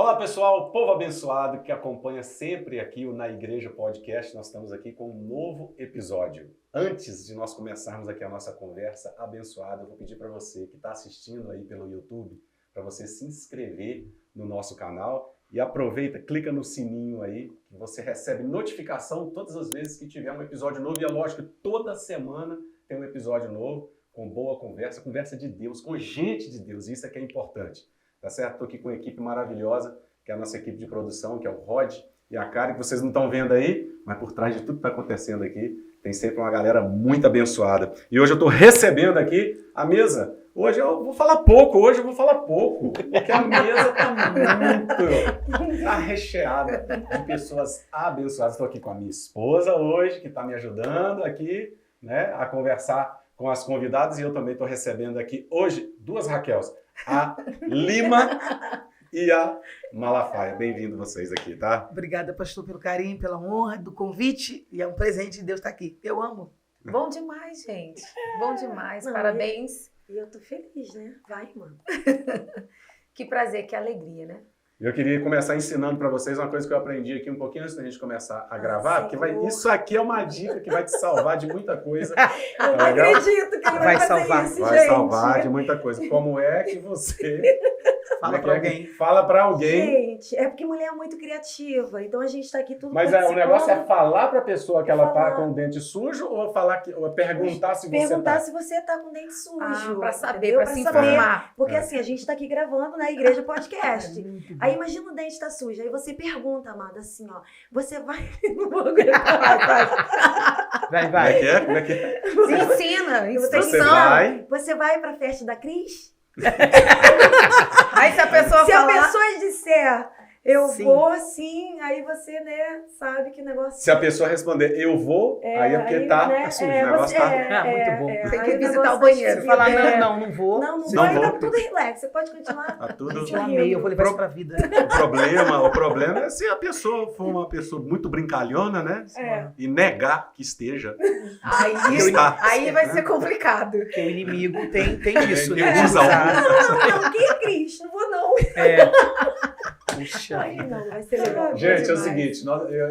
Olá pessoal, povo abençoado que acompanha sempre aqui o Na Igreja Podcast. Nós estamos aqui com um novo episódio. Antes de nós começarmos aqui a nossa conversa abençoada, eu vou pedir para você que está assistindo aí pelo YouTube, para você se inscrever no nosso canal e aproveita, clica no sininho aí, que você recebe notificação todas as vezes que tiver um episódio novo. E é lógico que toda semana tem um episódio novo, com boa conversa, conversa de Deus, com gente de Deus, isso é que é importante. Tá certo? Estou aqui com uma equipe maravilhosa, que é a nossa equipe de produção, que é o Rod e a Karen, que vocês não estão vendo aí, mas por trás de tudo que está acontecendo aqui, tem sempre uma galera muito abençoada. E hoje eu estou recebendo aqui a mesa. Hoje eu vou falar pouco, porque a mesa está recheada de pessoas abençoadas. Estou aqui com a minha esposa hoje, que está me ajudando aqui, né, a conversar com as convidadas, e eu também estou recebendo aqui hoje duas Raquels. A Lima e a Malafaia. Bem-vindo vocês aqui, tá? Obrigada, pastor, pelo carinho, pela honra do convite. E é um presente de Deus estar aqui. Eu amo. Bom demais, gente. Bom demais. Não, parabéns. E eu tô feliz, né? Vai, mano. Que prazer, que alegria, né? Eu queria começar ensinando para vocês uma coisa que eu aprendi aqui um pouquinho antes da gente começar a gravar, porque isso aqui é uma dica que vai te salvar de muita coisa. Eu não acredito que ele vai salvar. isso, vai gente. salvar de muita coisa. Como é que você... Fala para alguém. Fala para alguém. Gente, é porque mulher é muito criativa, então a gente tá aqui tudo Mas o negócio é falar para a pessoa que ela tá com o dente sujo ou perguntar se você perguntar tá? se você tá com o dente sujo. Para saber, entendeu? para se informar. Porque assim, a gente tá aqui gravando na Igreja Podcast. Aí imagina o dente tá sujo, aí você pergunta, amada, assim, ó, você vai... Não vou aguentar. Vai. Como é que é? Ensina, Você Você vai pra festa da Cris? Aí se a pessoa Se falar... a pessoa disser, eu Sim. vou sim, aí você, né, sabe que negócio... Se a pessoa responder, eu vou, aí é porque aí, tá né, sujo, o negócio tá... muito bom. Tem aí que o visitar negócio o banheiro. tá Falar esquisito. não vou. Não Não vai, vou. tá tudo relax, você pode continuar. Tá tudo... Eu amei, eu vou levar isso pra vida. O problema é se a pessoa for uma pessoa muito brincalhona, né? E negar que esteja. Aí vai ser complicado. Porque o inimigo tem isso. Ele Né? usa Não, quem é Cris? Não vou não. Puxa. Aí não, vai ser legal. Gente, é o demais. seguinte,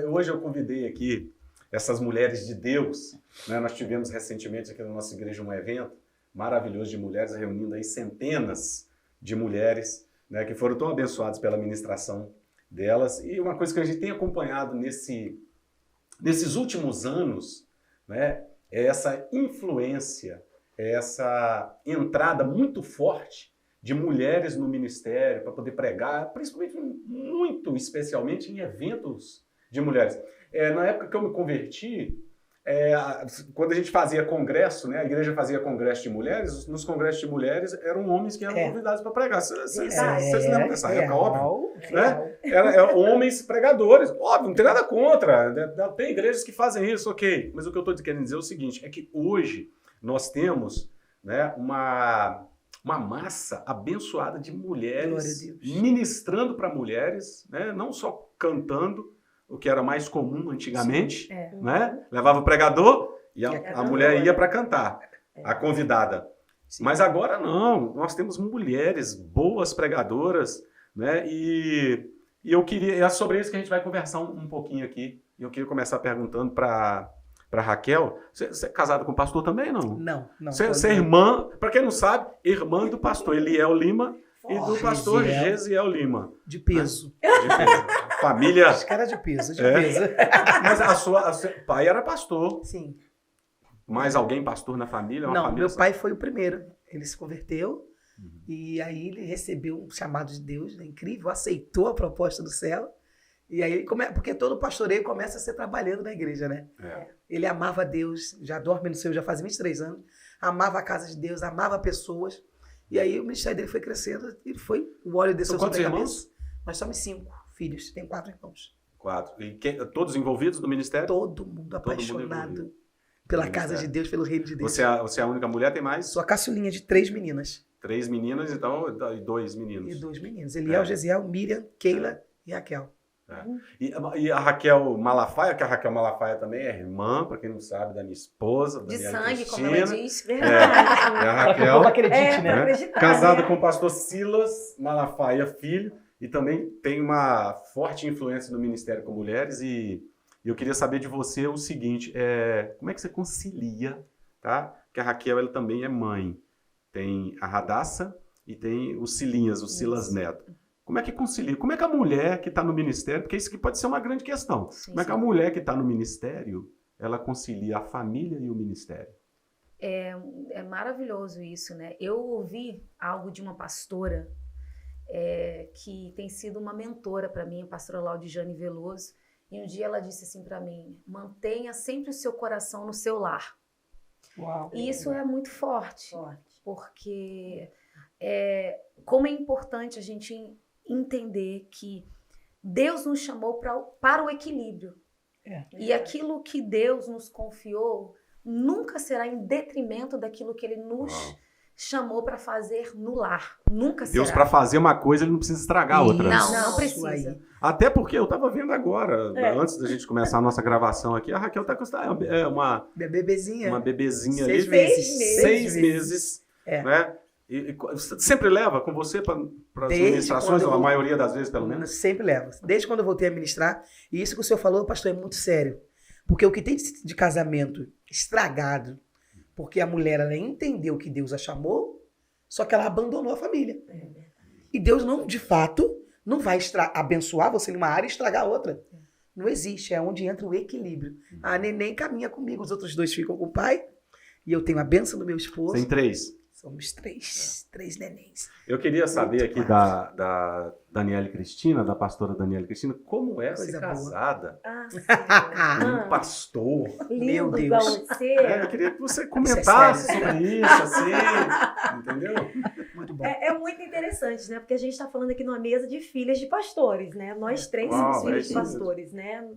hoje eu convidei aqui essas mulheres de Deus, né? Nós tivemos recentemente aqui na nossa igreja um evento maravilhoso de mulheres, reunindo aí centenas de mulheres, né, que foram tão abençoadas pela ministração delas. E uma coisa que a gente tem acompanhado nesses últimos anos, né, é essa influência, essa entrada muito forte de mulheres no ministério para poder pregar, principalmente, muito especialmente em eventos de mulheres. Na época que eu me converti, quando a gente fazia congresso, né, a igreja fazia congresso de mulheres, nos congressos de mulheres eram homens que eram convidados para pregar. Vocês lembram dessa época, óbvio? Né? Eram homens pregadores, óbvio, não tem nada contra, tem igrejas que fazem isso, ok. Mas o que eu estou querendo dizer é o seguinte, é que hoje nós temos, né, uma massa abençoada de mulheres ministrando para mulheres, né, não só cantando, o que era mais comum antigamente, né? Levava o pregador e a mulher ia para cantar, a convidada. Sim. Mas agora não, nós temos mulheres boas pregadoras, né? E eu queria, é sobre isso que a gente vai conversar um pouquinho aqui. E eu queria começar perguntando para Raquel, você é casada com o pastor também, não? Não. Você é irmã, para quem não sabe, irmã do pastor Eliel Lima e do pastor Gesiel Lima. De peso. Família... Os caras de peso, peso. Mas seu pai era pastor. Sim. Mais alguém pastor na família? Uma Não, família meu pai foi o primeiro. Ele se converteu e aí ele recebeu um chamado de Deus, né, incrível, aceitou a proposta do céu. E aí, porque todo pastoreio começa a ser trabalhando na igreja, né? Ele amava Deus, já dorme no céu, já faz 23 anos, amava a casa de Deus, amava pessoas. E aí o ministério dele foi crescendo e o óleo desceu sobre a cabeça. Nós somos 5 filhos, tem 4 irmãos. 4. E todos envolvidos no ministério? Todo mundo apaixonado pela casa de Deus, pelo reino de Deus. Você é a única mulher, tem mais? Sou a caçulinha de 3 meninas. 3 meninas, então, e 2 meninos. E 2 meninos. Eliel, Gesiel, Miriam, Keila e Raquel. E a Raquel Malafaia, que a Raquel Malafaia também é irmã, para quem não sabe, da minha esposa, De Daniela sangue, Cristina. como ela diz. É a Para que o Raquel, povo acredite, né? acreditar, casada né? com o pastor Silas Malafaia Filho, e também tem uma forte influência no Ministério com Mulheres e eu queria saber de você o seguinte, como é que você concilia, tá? Que a Raquel, ela também é mãe. Tem a Radassa e tem os Silinhas, os Silas Neto. Como é que concilia? Como é que a mulher que está no ministério, porque isso aqui pode ser uma grande questão, como é que a mulher que está no ministério, ela concilia a família e o ministério? É maravilhoso isso, né? Eu ouvi algo de uma pastora que tem sido uma mentora para mim, a pastora Laudiane Veloso, e um dia ela disse assim para mim, mantenha sempre o seu coração no seu lar. Uau. E isso é muito forte, porque como é importante a gente entender que Deus nos chamou para o equilíbrio. E aquilo que Deus nos confiou nunca será em detrimento daquilo que Ele nos chamou para fazer no lar. Nunca será. Deus, para fazer uma coisa, Ele não precisa estragar a outra. Não precisa. Até porque eu estava vendo agora, antes da gente começar a nossa gravação aqui, a Raquel está com uma bebezinha. Uma bebezinha 6 ali. meses. 6 meses. Né? E sempre leva com você para as ministrações, ou a maioria das vezes, pelo menos? Sempre levo. Desde quando eu voltei a ministrar. E isso que o senhor falou, pastor, é muito sério. Porque o que tem de casamento estragado, porque a mulher, ela entendeu que Deus a chamou, só que ela abandonou a família. E Deus, não, de fato, não vai abençoar você numa área e estragar a outra. Não existe. É onde entra o equilíbrio. A neném caminha comigo, os outros 2 ficam com o pai. E eu tenho a bênção do meu esposo. Tem 3. Somos 3 nenéns. Eu queria saber aqui da Daniela Cristina, da pastora Daniela Cristina, como é ser casada com um pastor. Meu Lindo Deus. igual você. Eu queria que você comentasse sobre isso, assim, entendeu? Muito bom. É muito interessante, né? Porque a gente está falando aqui numa mesa de filhas de pastores, né? Nós 3 somos filhos de pastores, né?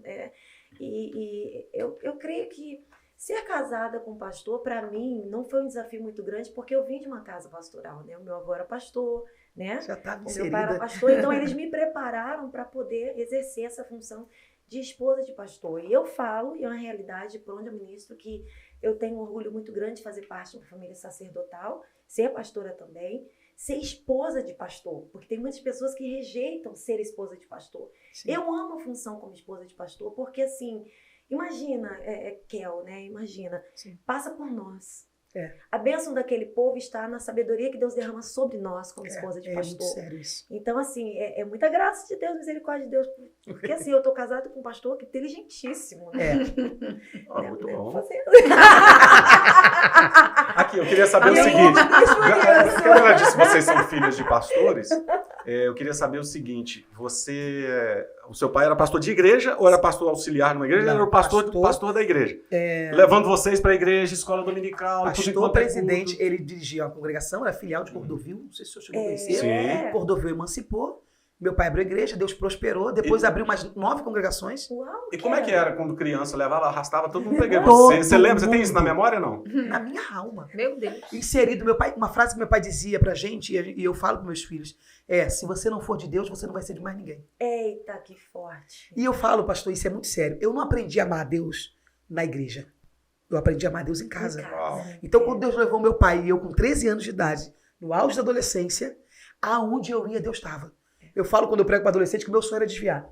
E eu creio que ser casada com um pastor, para mim, não foi um desafio muito grande, porque eu vim de uma casa pastoral, né? O meu avô era pastor, né? Já estava O meu inserida. pai era pastor, então eles me prepararam para poder exercer essa função de esposa de pastor. E eu falo, e é uma realidade por onde eu ministro, que eu tenho um orgulho muito grande de fazer parte de uma família sacerdotal, ser pastora também, ser esposa de pastor, porque tem muitas pessoas que rejeitam ser esposa de pastor. Sim. Eu amo a função como esposa de pastor, porque assim, imagina, Kel, né? Imagina, Sim. passa por nós. É. A bênção daquele povo está na sabedoria que Deus derrama sobre nós como esposa de É pastor. muito sério isso. Então, assim, é muita graça de Deus, misericórdia de Deus. Porque, assim, eu tô casada com um pastor que é inteligentíssimo. Né? Muito bom. Fazer. Aqui, eu queria saber o seguinte. Como ela disse, vocês são filhos de pastores. Eu queria saber o seguinte. O seu pai era pastor de igreja ou era pastor auxiliar numa igreja? Não, Ele era o pastor da igreja. Levando vocês para a igreja, escola dominical. Pastor presidente, ele dirigia a congregação, era filial de Cordovil, não sei se o senhor chegou a conhecer. Sim. Cordovil emancipou, meu pai abriu a igreja, Deus prosperou, depois abriu mais 9 congregações. Uau, E como é que era quando criança? Levava, arrastava todo mundo para a igreja. Todo Você lembra? Você tem mundo. isso na memória ou não? Na minha alma. Meu Deus. Inserido, meu pai, uma frase que meu pai dizia pra gente, e eu falo para meus filhos, se você não for de Deus, você não vai ser de mais ninguém. Eita, que forte. E eu falo, pastor, isso é muito sério, eu não aprendi a amar a Deus na igreja, eu aprendi a amar a Deus em casa. Então, quando Deus levou meu pai e eu com 13 anos de idade, no auge da adolescência, aonde eu ia, Deus estava. Eu falo quando eu prego para adolescente que o meu sonho era desviar.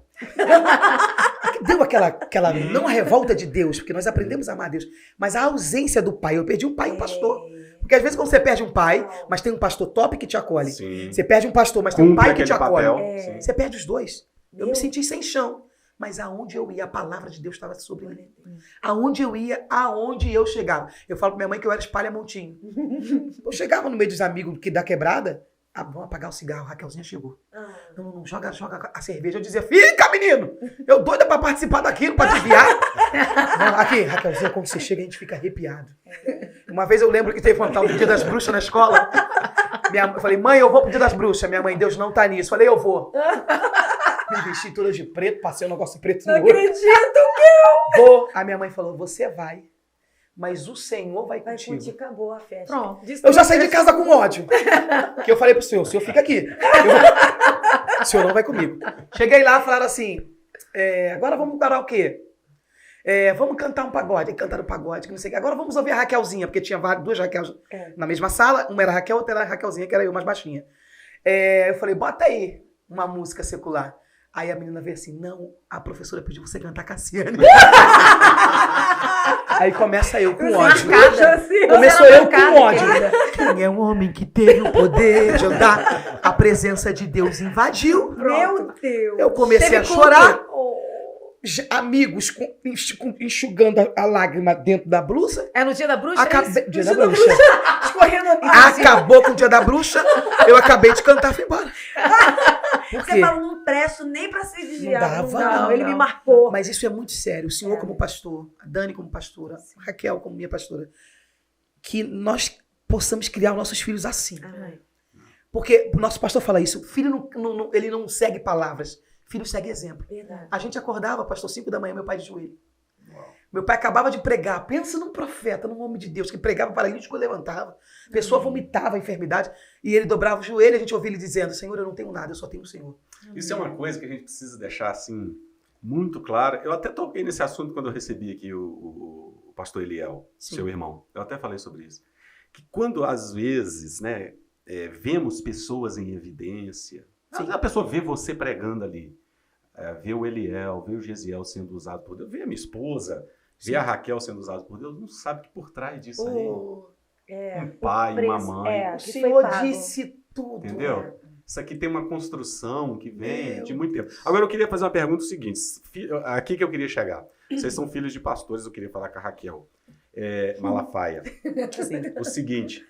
Deu aquela não a revolta de Deus, porque nós aprendemos a amar a Deus, mas a ausência do pai. Eu perdi um pai e um pastor. Porque às vezes quando você perde um pai, mas tem um pastor top que te acolhe. Sim. Você perde um pastor, mas tem um pai que te acolhe. Sim. Você perde os dois. Eu me senti sem chão. Mas aonde eu ia, a palavra de Deus estava sobre mim. Aonde eu ia, aonde eu chegava. Eu falo pra minha mãe que eu era espalha-montinho. Eu chegava no meio dos amigos da quebrada, vamos apagar o cigarro, Raquelzinha chegou. Não, joga a cerveja. Eu dizia, fica, menino! Eu doida pra participar daquilo, pra desviar. Aqui, Raquelzinha, quando você chega, a gente fica arrepiado. Uma vez eu lembro que teve um tal do Dia das Bruxas na escola. Eu falei, mãe, eu vou pro Dia das Bruxas. Minha mãe, Deus não tá nisso. Falei, eu vou. Me vesti toda de preto, passei um negócio preto no olho. Não acredito, Vou. A minha mãe falou, você vai, mas o Senhor vai contigo. Acabou a festa. Pronto. Eu já saí de casa com ódio. Que eu falei pro senhor fica aqui. O senhor não vai comigo. Cheguei lá, falaram assim, agora vamos parar o quê? Vamos cantar um pagode. Aí cantaram pagode, que não sei o quê. Agora vamos ouvir a Raquelzinha, porque tinha 2 Raquel na mesma sala. Uma era a Raquel, outra era a Raquelzinha, que era eu mais baixinha. Eu falei, bota aí. uma música secular. Aí a menina veio assim, não, a professora pediu você cantar Cassiane. Aí começa eu com ódio. Começou eu com ódio. Quem é um homem que teve o poder de andar? A presença de Deus invadiu. Meu Deus. Eu comecei a chorar. Amigos enxugando a lágrima dentro da blusa. É no dia da bruxa? Dia da bruxa. Escorrendo Acabou com o dia da bruxa. Eu acabei de cantar e fui embora. Por Você quê? fala, não presto nem pra se desviar. Não, Ele me marcou. Mas isso é muito sério. O senhor como pastor, a Dani como pastora, a Raquel como minha pastora, que nós possamos criar os nossos filhos assim. Amém. Porque o nosso pastor fala isso, o filho ele não segue palavras, o filho segue exemplo. Verdade. A gente acordava, pastor, 5 da manhã, meu pai de joelho. Meu pai acabava de pregar. Pensa num profeta, num homem de Deus, que pregava paralítico e levantava. A pessoa vomitava a enfermidade e ele dobrava o joelho e a gente ouvia ele dizendo, Senhor, eu não tenho nada, eu só tenho o Senhor. Isso é uma coisa que a gente precisa deixar assim muito clara. Eu até toquei nesse assunto quando eu recebi aqui o pastor Eliel, Sim. seu irmão. Eu até falei sobre isso. Que quando às vezes, né, vemos pessoas em evidência, às vezes a pessoa vê você pregando ali, vê o Eliel, vê o Gesiel sendo usado por Deus, vê a minha esposa, vê a Raquel sendo usada por Deus, não sabe que por trás disso aí, um pai, uma mãe. O Senhor disse tudo. Entendeu? Isso aqui tem uma construção que vem de muito tempo. Agora eu queria fazer uma pergunta seguinte. Aqui que eu queria chegar. Vocês são filhos de pastores, eu queria falar com a Raquel Malafaia. Sim. O seguinte,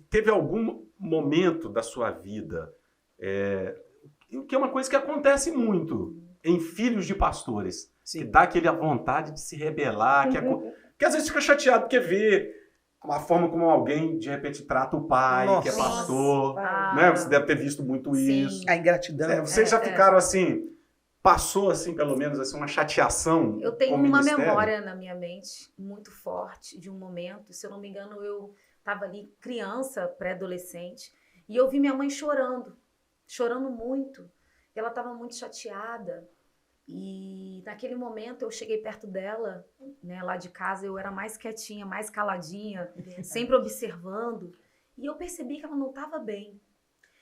teve algum momento da sua vida, que é uma coisa que acontece muito em filhos de pastores, Sim. que dá aquela vontade de se rebelar, que às vezes fica chateado porque vê a forma como alguém, de repente, trata o pai, Nossa. que é pastor. Ah, Né? Você deve ter visto muito sim. isso. A ingratidão. Vocês já ficaram assim, passou assim, pelo menos, assim, uma chateação Eu tenho com o uma ministério? memória na minha mente muito forte de um momento, se eu não me engano, eu estava ali criança, pré-adolescente, e eu vi minha mãe chorando muito. Ela estava muito chateada. E naquele momento eu cheguei perto dela, né, lá de casa, eu era mais quietinha, mais caladinha, sempre observando, e eu percebi que ela não estava bem.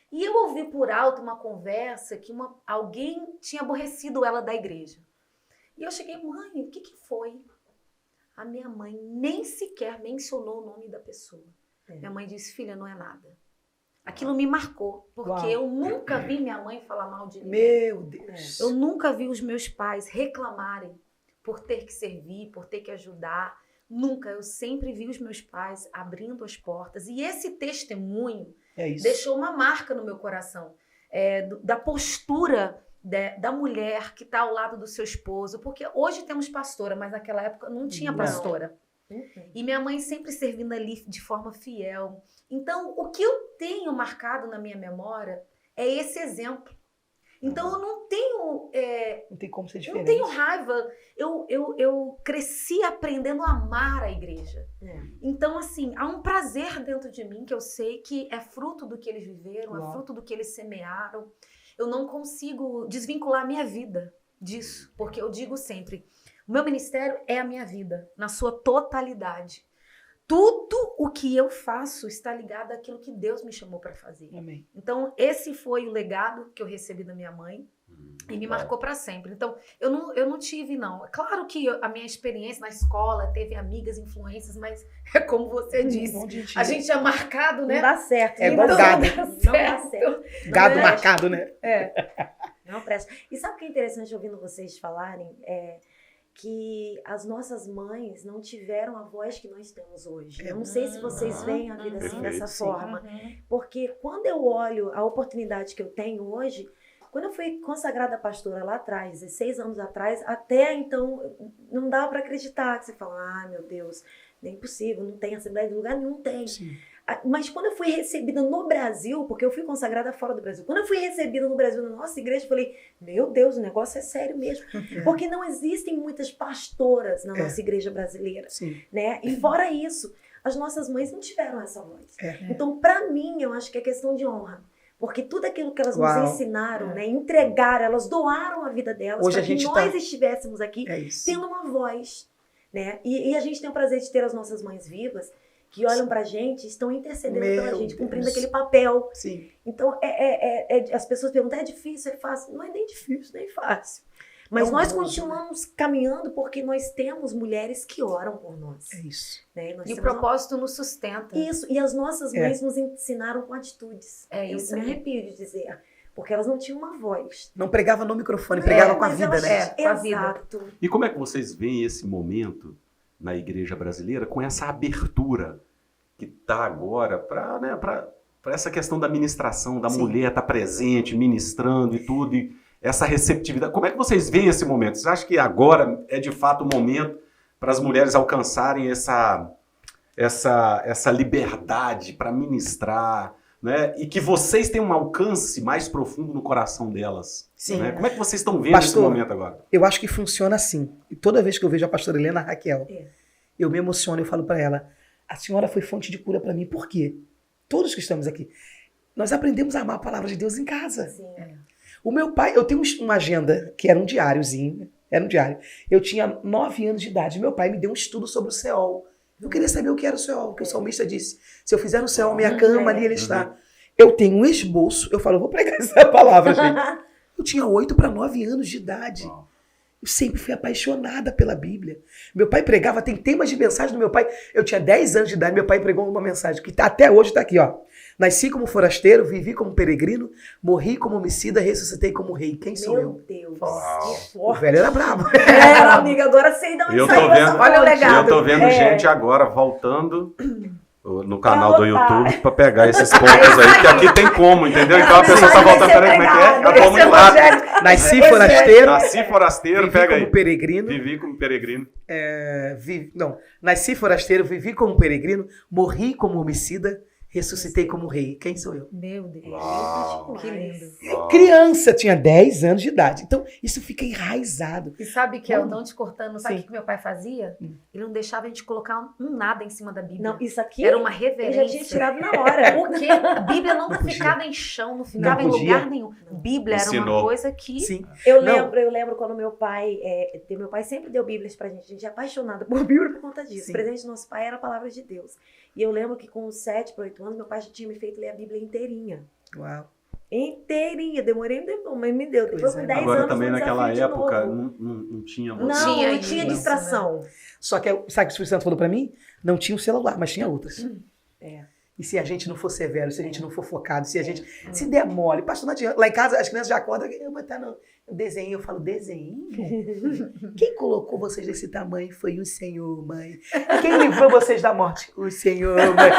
E eu ouvi por alto uma conversa que alguém tinha aborrecido ela da igreja. E eu cheguei, mãe, o que foi? A minha mãe nem sequer mencionou o nome da pessoa. Minha mãe disse, filha, não é nada. Aquilo me marcou, porque eu nunca vi minha mãe falar mal de ninguém. Meu Deus. Eu nunca vi os meus pais reclamarem por ter que servir, por ter que ajudar. Nunca. Eu sempre vi os meus pais abrindo as portas. E esse testemunho deixou uma marca no meu coração. Da postura da mulher que está ao lado do seu esposo. Porque hoje temos pastora, mas naquela época não tinha pastora. E minha mãe sempre servindo ali de forma fiel. Então, o que eu tenho marcado na minha memória é esse exemplo. Então, eu não tenho... não tem como ser não diferente. tenho raiva. Eu cresci aprendendo a amar a igreja. Então, assim, há um prazer dentro de mim que eu sei que é fruto do que eles viveram, é fruto do que eles semearam. Eu não consigo desvincular a minha vida disso, porque eu digo sempre... O meu ministério é a minha vida, na sua totalidade. Tudo o que eu faço está ligado àquilo que Deus me chamou para fazer. Amém. Então, esse foi o legado que eu recebi da minha mãe e me marcou para sempre. Então, eu não tive, não. É claro que a minha experiência na escola teve amigas, influências, mas é como você disse. A gente é marcado, né? Não dá certo. É igual Então, gado. Não dá certo. Gado marcado, né? Não presta. E sabe o que é interessante ouvindo vocês falarem? Que as nossas mães não tiveram a voz que nós temos hoje. Eu não sei se vocês veem a vida assim, dessa forma. Porque quando eu olho a oportunidade que eu tenho hoje, quando eu fui consagrada pastora lá atrás, 16 anos atrás, até então não dava para acreditar. Que você fala, ah, meu Deus, nem é possível, não tem Assembleia de lugar nenhum, tem. Sim. Mas quando eu fui recebida no Brasil, porque eu fui consagrada fora do Brasil, quando eu fui recebida no Brasil, na nossa igreja, eu falei, meu Deus, o negócio é sério mesmo. Porque não existem muitas pastoras na nossa igreja brasileira. Sim. Né? E fora isso, as nossas mães não tiveram essa voz. Então, para mim, eu acho que é questão de honra. Porque tudo aquilo que elas nos ensinaram, né, entregaram, elas doaram a vida delas para que nós estivéssemos aqui tendo uma voz. Né? E a gente tem o prazer de ter as nossas mães vivas. que olham pra gente, estão intercedendo Meu pela gente, cumprindo Deus. aquele papel. Sim. Então, as pessoas perguntam, é difícil, é fácil? Não é nem difícil, nem fácil. Mas É um nós gozo, continuamos caminhando porque nós temos mulheres que oram por nós. É isso. Né? Nós E o temos propósito nos sustenta. Isso, e as nossas mães nos ensinaram com atitudes. É isso Eu me aí. arrepio de dizer, porque elas não tinham uma voz. Não pregava no microfone, pregava com a mas vida, elas- né? É, com a vida. Exato. E como é que vocês veem esse momento na igreja brasileira com essa abertura que está agora para essa questão da ministração, da Sim. mulher estar presente, ministrando e tudo, e essa receptividade. Como é que vocês veem esse momento? Vocês acham que agora é de fato o momento para as mulheres alcançarem essa liberdade para ministrar, né? E que vocês tenham um alcance mais profundo no coração delas? Sim. Né? Como é que vocês estão vendo Pastor, esse momento agora? Eu acho que funciona assim. E toda vez que eu vejo a pastora Helena Raquel, eu me emociono, eu falo para ela, a senhora foi fonte de cura para mim. Por quê? Todos que estamos aqui, nós aprendemos a amar a palavra de Deus em casa. Sim. O meu pai, eu tenho uma agenda que era um diáriozinho, era um diário. Eu tinha 9 anos de idade, meu pai me deu um estudo sobre o Seol. Eu queria saber o que era o Seol, porque o salmista disse, se eu fizer no Seol minha cama, ali ele está. Eu tenho um esboço, eu falo, eu vou pregar essa palavra, gente. Eu tinha 8 para 9 anos de idade. Eu sempre fui apaixonada pela Bíblia. Meu pai pregava, tem temas de mensagem do meu pai. Eu tinha 10 anos de idade, meu pai pregou uma mensagem que até hoje está aqui, ó. Nasci como forasteiro, vivi como peregrino, morri como homicida, ressuscitei como rei. Quem sou eu? Meu Deus. Uau. Que O forte. velho era brabo. Amiga, agora sei de onde Eu tô saiu vendo- essa Olha o fonte. legado. Eu tô vendo gente agora voltando no canal do YouTube para pegar esses pontos aí, que aqui tem como, entendeu? Então a pessoa tá voltando, peraí, como é que é? Eu tô muito rápido. Nasci Esse forasteiro, Nasci forasteiro, vivi pega como aí. peregrino. Vivi como peregrino. Nasci forasteiro, vivi como peregrino, morri como homicida, ressuscitei como rei. Quem sou eu? Meu Deus. Uau. Que lindo. Uau. Criança, tinha 10 anos de idade. Então, isso fica enraizado. E sabe que eu não te cortando, sabe Sim. o que meu pai fazia? Ele não deixava a gente colocar nada em cima da Bíblia. Não, isso aqui Era uma eu reverência. já tinha tirado na hora. Porque a Bíblia não Não podia. ficava em chão, não ficava em podia. lugar nenhum. Bíblia era uma Ensinou. coisa que... Sim. Eu Não. lembro quando meu pai sempre deu Bíblias pra gente. A gente é apaixonada por Bíblia por conta disso. Sim. O presente do nosso pai era a palavra de Deus. E eu lembro que com 7 para 8 anos, meu pai já tinha me feito ler a Bíblia inteirinha. Uau. Inteirinha. Demorei um tempo, mas me deu. Depois com 10 Agora anos, também um naquela desafio de época novo. não tinha Não, você. tinha não tinha isso, distração. Só que, sabe o que o Espírito Santo falou pra mim? Não tinha o celular, mas tinha outras. É. E se a gente não for severo, se a gente não for focado, se a gente se der mole, pastor, não adianta. Lá em casa, as crianças já acordam, eu vou estar no desenho. Eu falo, desenho? Quem colocou vocês desse tamanho foi o Senhor, mãe. E quem livrou vocês da morte? O Senhor, mãe.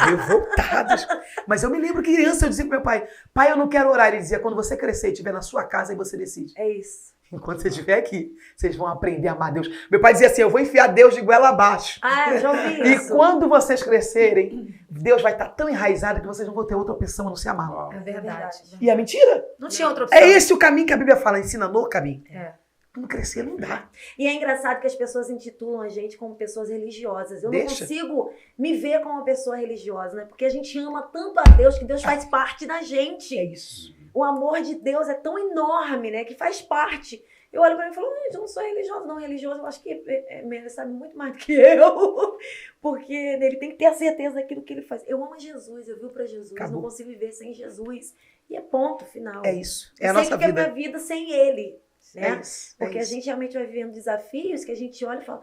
Revoltados. Mas eu me lembro que criança, eu dizia pro meu pai, pai, eu não quero orar. Ele dizia, quando você crescer e estiver na sua casa, aí você decide. É isso. Enquanto você estiver aqui, vocês vão aprender a amar Deus. Meu pai dizia assim, eu vou enfiar Deus de goela abaixo. Ah, eu já ouvi E isso. quando vocês crescerem, Deus vai estar tão enraizado que vocês não vão ter outra opção a não se amar. Uau. É verdade. E é mentira? Não tinha outra opção. É esse o caminho que a Bíblia fala, ensina no caminho. É. Quando crescer, não dá. E é engraçado que as pessoas intitulam a gente como pessoas religiosas. Eu não Deixa. consigo me ver como uma pessoa religiosa, né? Porque a gente ama tanto a Deus que Deus faz parte da gente. É isso. O amor de Deus é tão enorme, né? Que faz parte. Eu olho pra mim e falo, gente, eu não sou religiosa. Não, religioso, eu acho que ele sabe muito mais do que eu. Porque ele tem que ter a certeza daquilo que ele faz. Eu amo Jesus, eu vivo pra Jesus. Acabou. Não consigo viver sem Jesus. E é ponto final. É isso. É a Eu sei nossa que é vida. minha vida sem ele. Né? É isso. É Porque a isso. gente realmente vai vivendo desafios que a gente olha e fala,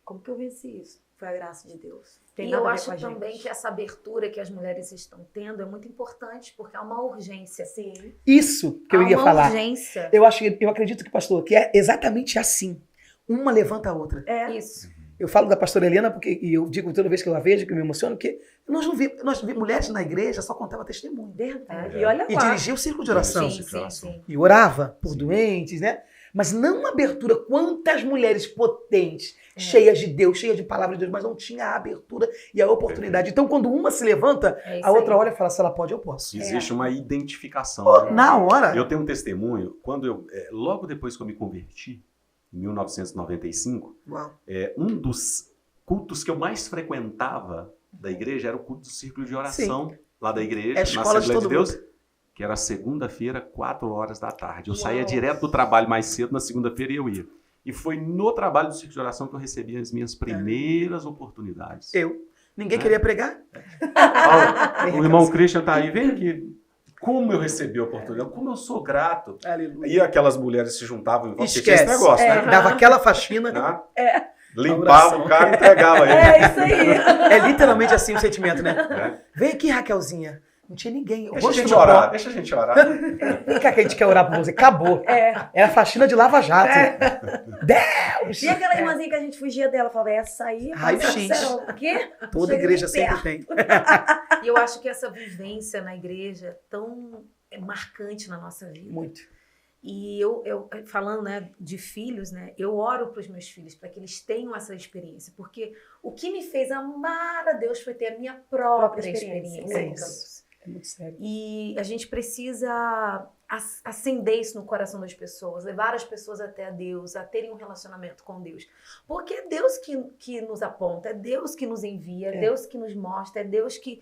como que eu venci isso? Foi a graça de Deus. Tem E nada eu a ver acho com a também gente. que essa abertura que as mulheres estão tendo é muito importante, porque há uma urgência. Sim. Isso que eu Há iria uma falar. urgência. Eu acredito que, pastor, que é exatamente assim. Uma levanta a outra. É. Isso. Eu falo da pastora Helena, porque, e eu digo toda vez que eu a vejo, que eu me emociono, porque nós não vimos mulheres na igreja, só contava testemunho. Verdade. É. E olha E lá. dirigia o círculo de oração. Sim, sim, sim. E orava por doentes, né? Mas não uma abertura. Quantas mulheres potentes, cheias de Deus, cheias de palavra de Deus, mas não tinha a abertura e a oportunidade. Então, quando uma se levanta, É isso a outra aí. olha e fala, se ela pode, eu posso. Existe uma identificação. Pô, né? na hora. Eu tenho um testemunho, logo depois que eu me converti, em 1995, Uau. um dos cultos que eu mais frequentava da igreja era o culto do círculo de oração lá da igreja, É a na escola de Assembleia de todo Deus, mundo. que era segunda-feira, 4 horas da tarde. Eu saía Uau. direto do trabalho mais cedo, na segunda-feira e eu ia. E foi no trabalho do círculo de oração que eu recebi as minhas primeiras oportunidades. Eu. Ninguém queria pregar? O irmão Christian tá aí, vem aqui. Como eu recebi a oportunidade, como eu sou grato. Aleluia. E aquelas mulheres se juntavam em volta, porque Esquece. tinha esse negócio, né? Dava aquela faxina. Né? A Limpava oração. o cara e entregava ele. É isso aí. É literalmente assim o sentimento, né? Né? Vem aqui, Raquelzinha. Não tinha ninguém. Deixa a Rosto gente no orar, pó. deixa a gente orar. Vem cá que a gente quer orar por você. Acabou. É a faxina de Lava Jato. Deus! E aquela irmãzinha que a gente fugia dela, falava, essa aí... Raio-x. O quê? Toda Chega igreja nem sempre perto. tem. E eu acho que essa vivência na igreja é tão marcante na nossa vida. Muito. E eu falando, né, de filhos, né, eu oro para os meus filhos para que eles tenham essa experiência, porque o que me fez amar a Deus foi ter a minha própria experiência. É com isso. Deus. É muito sério. E a gente precisa acender isso no coração das pessoas, levar as pessoas até a Deus, a terem um relacionamento com Deus. Porque é Deus que nos aponta, é Deus que nos envia, é Deus que nos mostra, é Deus que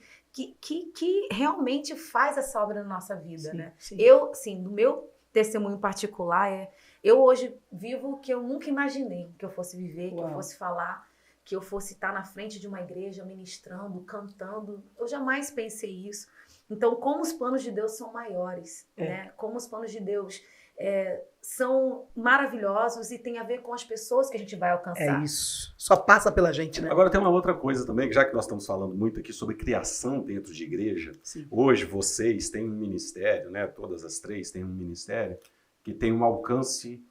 realmente faz essa obra na nossa vida, Sim, né? sim. Eu, assim, do meu testemunho particular, eu hoje vivo o que eu nunca imaginei que eu fosse viver, que eu Uau. fosse falar, que eu fosse estar na frente de uma igreja ministrando, cantando. Eu jamais pensei isso. Então, como os planos de Deus são maiores, né? Como os planos de Deus são maravilhosos e tem a ver com as pessoas que a gente vai alcançar. É isso. Só passa pela gente, né? Agora tem uma outra coisa também, que já que nós estamos falando muito aqui sobre criação dentro de igreja, Sim. hoje vocês têm um ministério, né? Todas as três têm um ministério que tem um alcance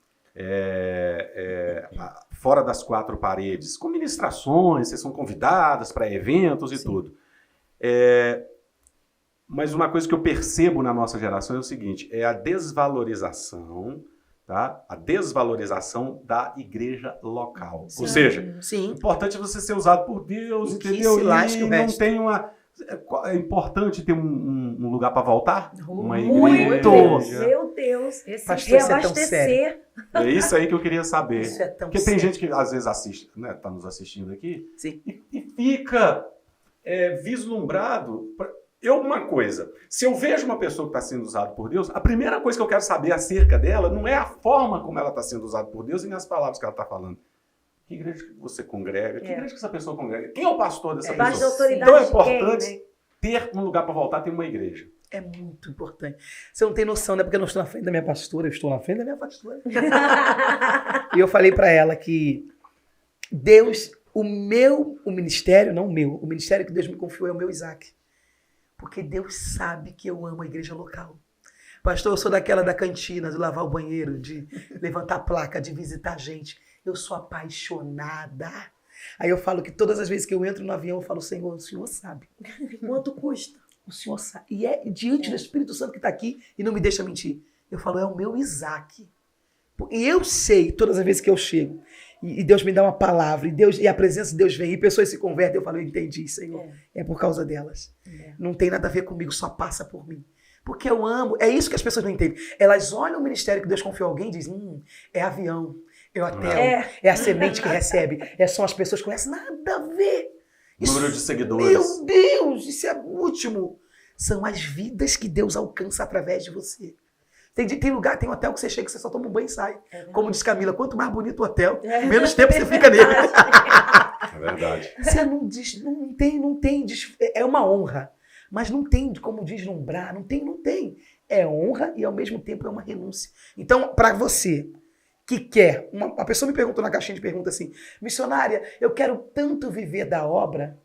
fora das quatro paredes, com ministrações, vocês são convidadas para eventos e Sim. tudo. Mas uma coisa que eu percebo na nossa geração é o seguinte, é a desvalorização, tá? A desvalorização da igreja local. Sim. Ou seja, Sim. importante você ser usado por Deus, Que entendeu? se lasque E o não resto. tem uma... É importante ter um lugar para voltar? Uma Muito. igreja. Meu Deus. Pastor, isso é tão Reabastecer. É isso aí que eu queria saber. Isso é tão Porque tem sério. gente que às vezes assiste, né? Tá nos assistindo aqui, Sim. e fica vislumbrado. Uma coisa, se eu vejo uma pessoa que está sendo usada por Deus, a primeira coisa que eu quero saber acerca dela não é a forma como ela está sendo usada por Deus e nem as palavras que ela está falando. Que igreja que você congrega? Que igreja que essa pessoa congrega? Quem é o pastor dessa Baixa pessoa? autoridade Então é de quem, importante né? ter um lugar para voltar, ter uma igreja. É muito importante. Você não tem noção, né? Porque eu não estou na frente da minha pastora, eu estou na frente da minha pastora. E eu falei para ela que Deus, o ministério, não o meu, o ministério que Deus me confiou é o meu Isaac. Porque Deus sabe que eu amo a igreja local. Pastor, eu sou daquela da cantina, de lavar o banheiro, de levantar placa, de visitar gente. Eu sou apaixonada. Aí eu falo que todas as vezes que eu entro no avião, eu falo, Senhor, o Senhor sabe. Quanto custa? O Senhor sabe. E é diante do Espírito Santo que está aqui e não me deixa mentir. Eu falo, é o meu Isaac. E eu sei, todas as vezes que eu chego, e Deus me dá uma palavra, e a presença de Deus vem, e pessoas se convertem, eu falo, eu entendi, Senhor. É por causa delas. Não tem nada a ver comigo, só passa por mim. Porque eu amo. É isso que as pessoas não entendem. Elas olham o ministério que Deus confiou a alguém e dizem, é avião, é hotel, é a semente que recebe, são as pessoas que conhecem. Nada a ver. Número de seguidores. Meu Deus, isso é o último. São as vidas que Deus alcança através de você. Tem lugar, tem hotel que você chega e você só toma um banho e sai. Como diz Camila, quanto mais bonito o hotel, menos tempo você fica nele. É verdade. Você não tem, é uma honra, mas não tem como deslumbrar, não tem. É honra e ao mesmo tempo é uma renúncia. Então, para você que quer, uma pessoa me perguntou na caixinha de pergunta assim, missionária, eu quero tanto viver da obra.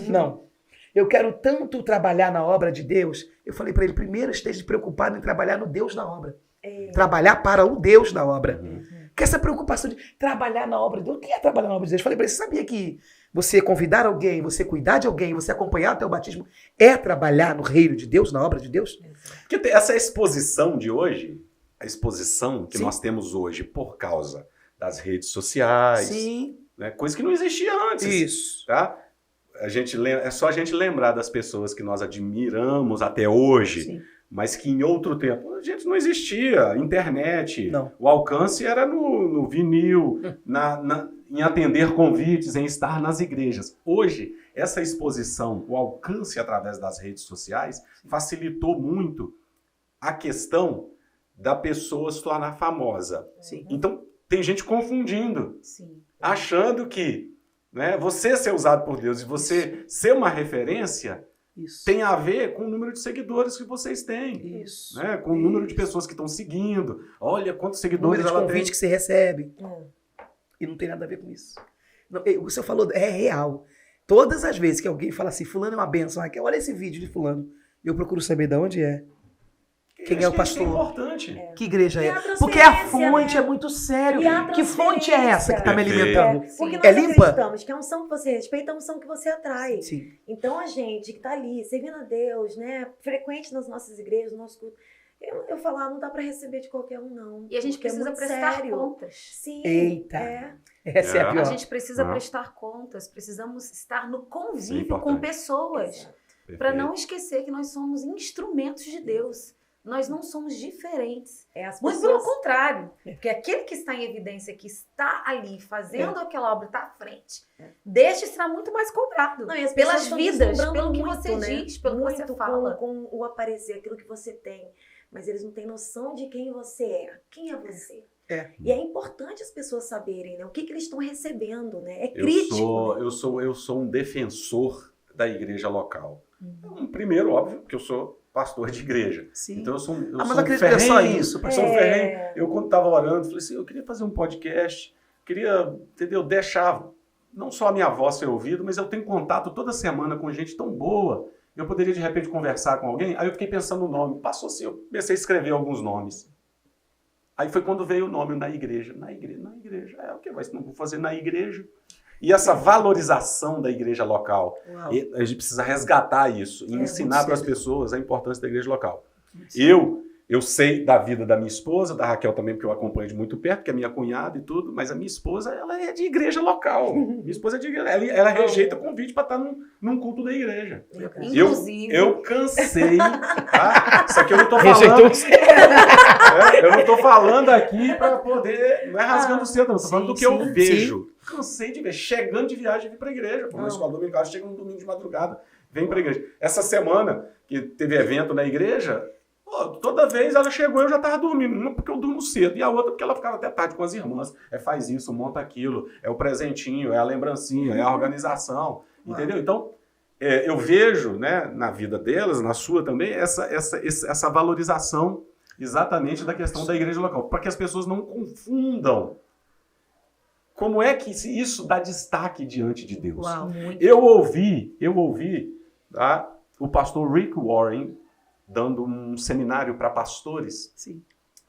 Não. Eu quero tanto trabalhar na obra de Deus. Eu falei para ele, primeiro esteja preocupado em trabalhar no Deus da obra. Trabalhar para o Deus da obra. Que essa preocupação de trabalhar na obra de Deus. O que é trabalhar na obra de Deus? Eu falei para ele, você sabia que você convidar alguém, você cuidar de alguém, você acompanhar até o batismo, é trabalhar no reino de Deus, na obra de Deus? Porque essa exposição de hoje, a exposição que Sim. nós temos hoje por causa das redes sociais, Sim. né, coisa que não existia antes. Isso. Tá? É só a gente lembrar das pessoas que nós admiramos até hoje, Sim. mas que em outro tempo a gente não existia. Internet, Não. o alcance era no vinil, em atender convites, em estar nas igrejas. Hoje, essa exposição, o alcance através das redes sociais, facilitou muito a questão da pessoa se tornar famosa. Sim. Então, tem gente confundindo, Sim. achando que né? Você ser usado por Deus e você ser uma referência Isso. tem a ver com o número de seguidores que vocês têm. Isso. Né? Com o número de pessoas que estão seguindo. Olha quantos O seguidores número de ela convite tem. que você recebe. E não tem nada a ver com isso. Não, o que você falou é real. Todas as vezes que alguém fala assim, fulano é uma bênção, Raquel, olha esse vídeo de fulano. Eu procuro saber de onde é. Quem é o Acho que pastor? isso é importante. Que igreja E é? a Porque a transferência, fonte né? é muito sério. E a Que fonte é essa que está me Perfeito. alimentando? Porque Sim. nós É limpa? acreditamos que a unção que você respeita é a unção que você atrai. Sim. Então a gente que está ali, servindo a Deus, né, frequente nas nossas igrejas, no nosso culto, eu falar, não dá para receber de qualquer um, não. E a gente porque é precisa muito prestar sério. contas. Sim. Eita. É. Essa é a É. A pior. gente precisa Ah. prestar contas, precisamos estar no Isso é convívio importante. com pessoas. Exato. Para não esquecer que nós somos instrumentos de Deus. Nós não somos diferentes. As Muito pelo pessoas... contrário. Porque aquele que está em evidência, que está ali fazendo aquela obra, está à frente, deste será muito mais cobrado. Não, e as Pelas pessoas estão vidas, deslumbrando pelo que muito, você né? diz, pelo que você Muito fala. com o aparecer, aquilo que você tem. Mas eles não têm noção de quem você é. Quem é você? É. E é importante as pessoas saberem, né? O que eles estão recebendo, né? É Eu crítico. sou, né? eu sou um defensor da igreja local. Primeiro, óbvio, que eu sou pastor de igreja. Sim. Então eu sou, eu mas sou eu um acredito que é só ferrenho, isso, eu pastor. sou um ferrenho. Eu, quando estava orando, falei assim, eu queria fazer um podcast, queria, entendeu, deixar não só a minha voz ser ouvida, mas eu tenho contato toda semana com gente tão boa. Eu poderia, de repente, conversar com alguém. Aí eu fiquei pensando no nome. Passou assim, eu comecei a escrever alguns nomes. Aí foi quando veio o nome na igreja. Na igreja. É o que? Mas não vou fazer na igreja. E essa valorização da igreja local. Uau. E a gente precisa resgatar isso e É, ensinar muito para as sério. pessoas a importância da igreja local. Muito sério. Eu sei da vida da minha esposa, da Raquel também, porque eu acompanho de muito perto, que é minha cunhada e tudo, mas a minha esposa, ela é de igreja local. Minha esposa é de igreja. Ela rejeita convite para estar num culto da igreja. Inclusive, Eu cansei, tá? Isso aqui eu não tô Rejeitou falando. Eu não tô falando aqui para poder. Não é rasgando cedo, não. Tô falando do que eu sim, vejo. Cansei de ver. Chegando de viagem, vir para a igreja. Como escola dominical, chega um domingo de madrugada, vem para a igreja. Essa semana que teve evento na igreja, pô, toda vez ela chegou eu já estava dormindo. Uma porque eu durmo cedo, e a outra porque ela ficava até tarde com as irmãs. Faz isso, monta aquilo, é o presentinho, é a lembrancinha, é a organização. Entendeu? Então, eu vejo, né, na vida delas, na sua também, essa valorização exatamente da questão da igreja local, para que as pessoas não confundam. Como é que isso dá destaque diante de Deus? Uau. Eu ouvi tá, o pastor Rick Warren dando um seminário para pastores, Sim.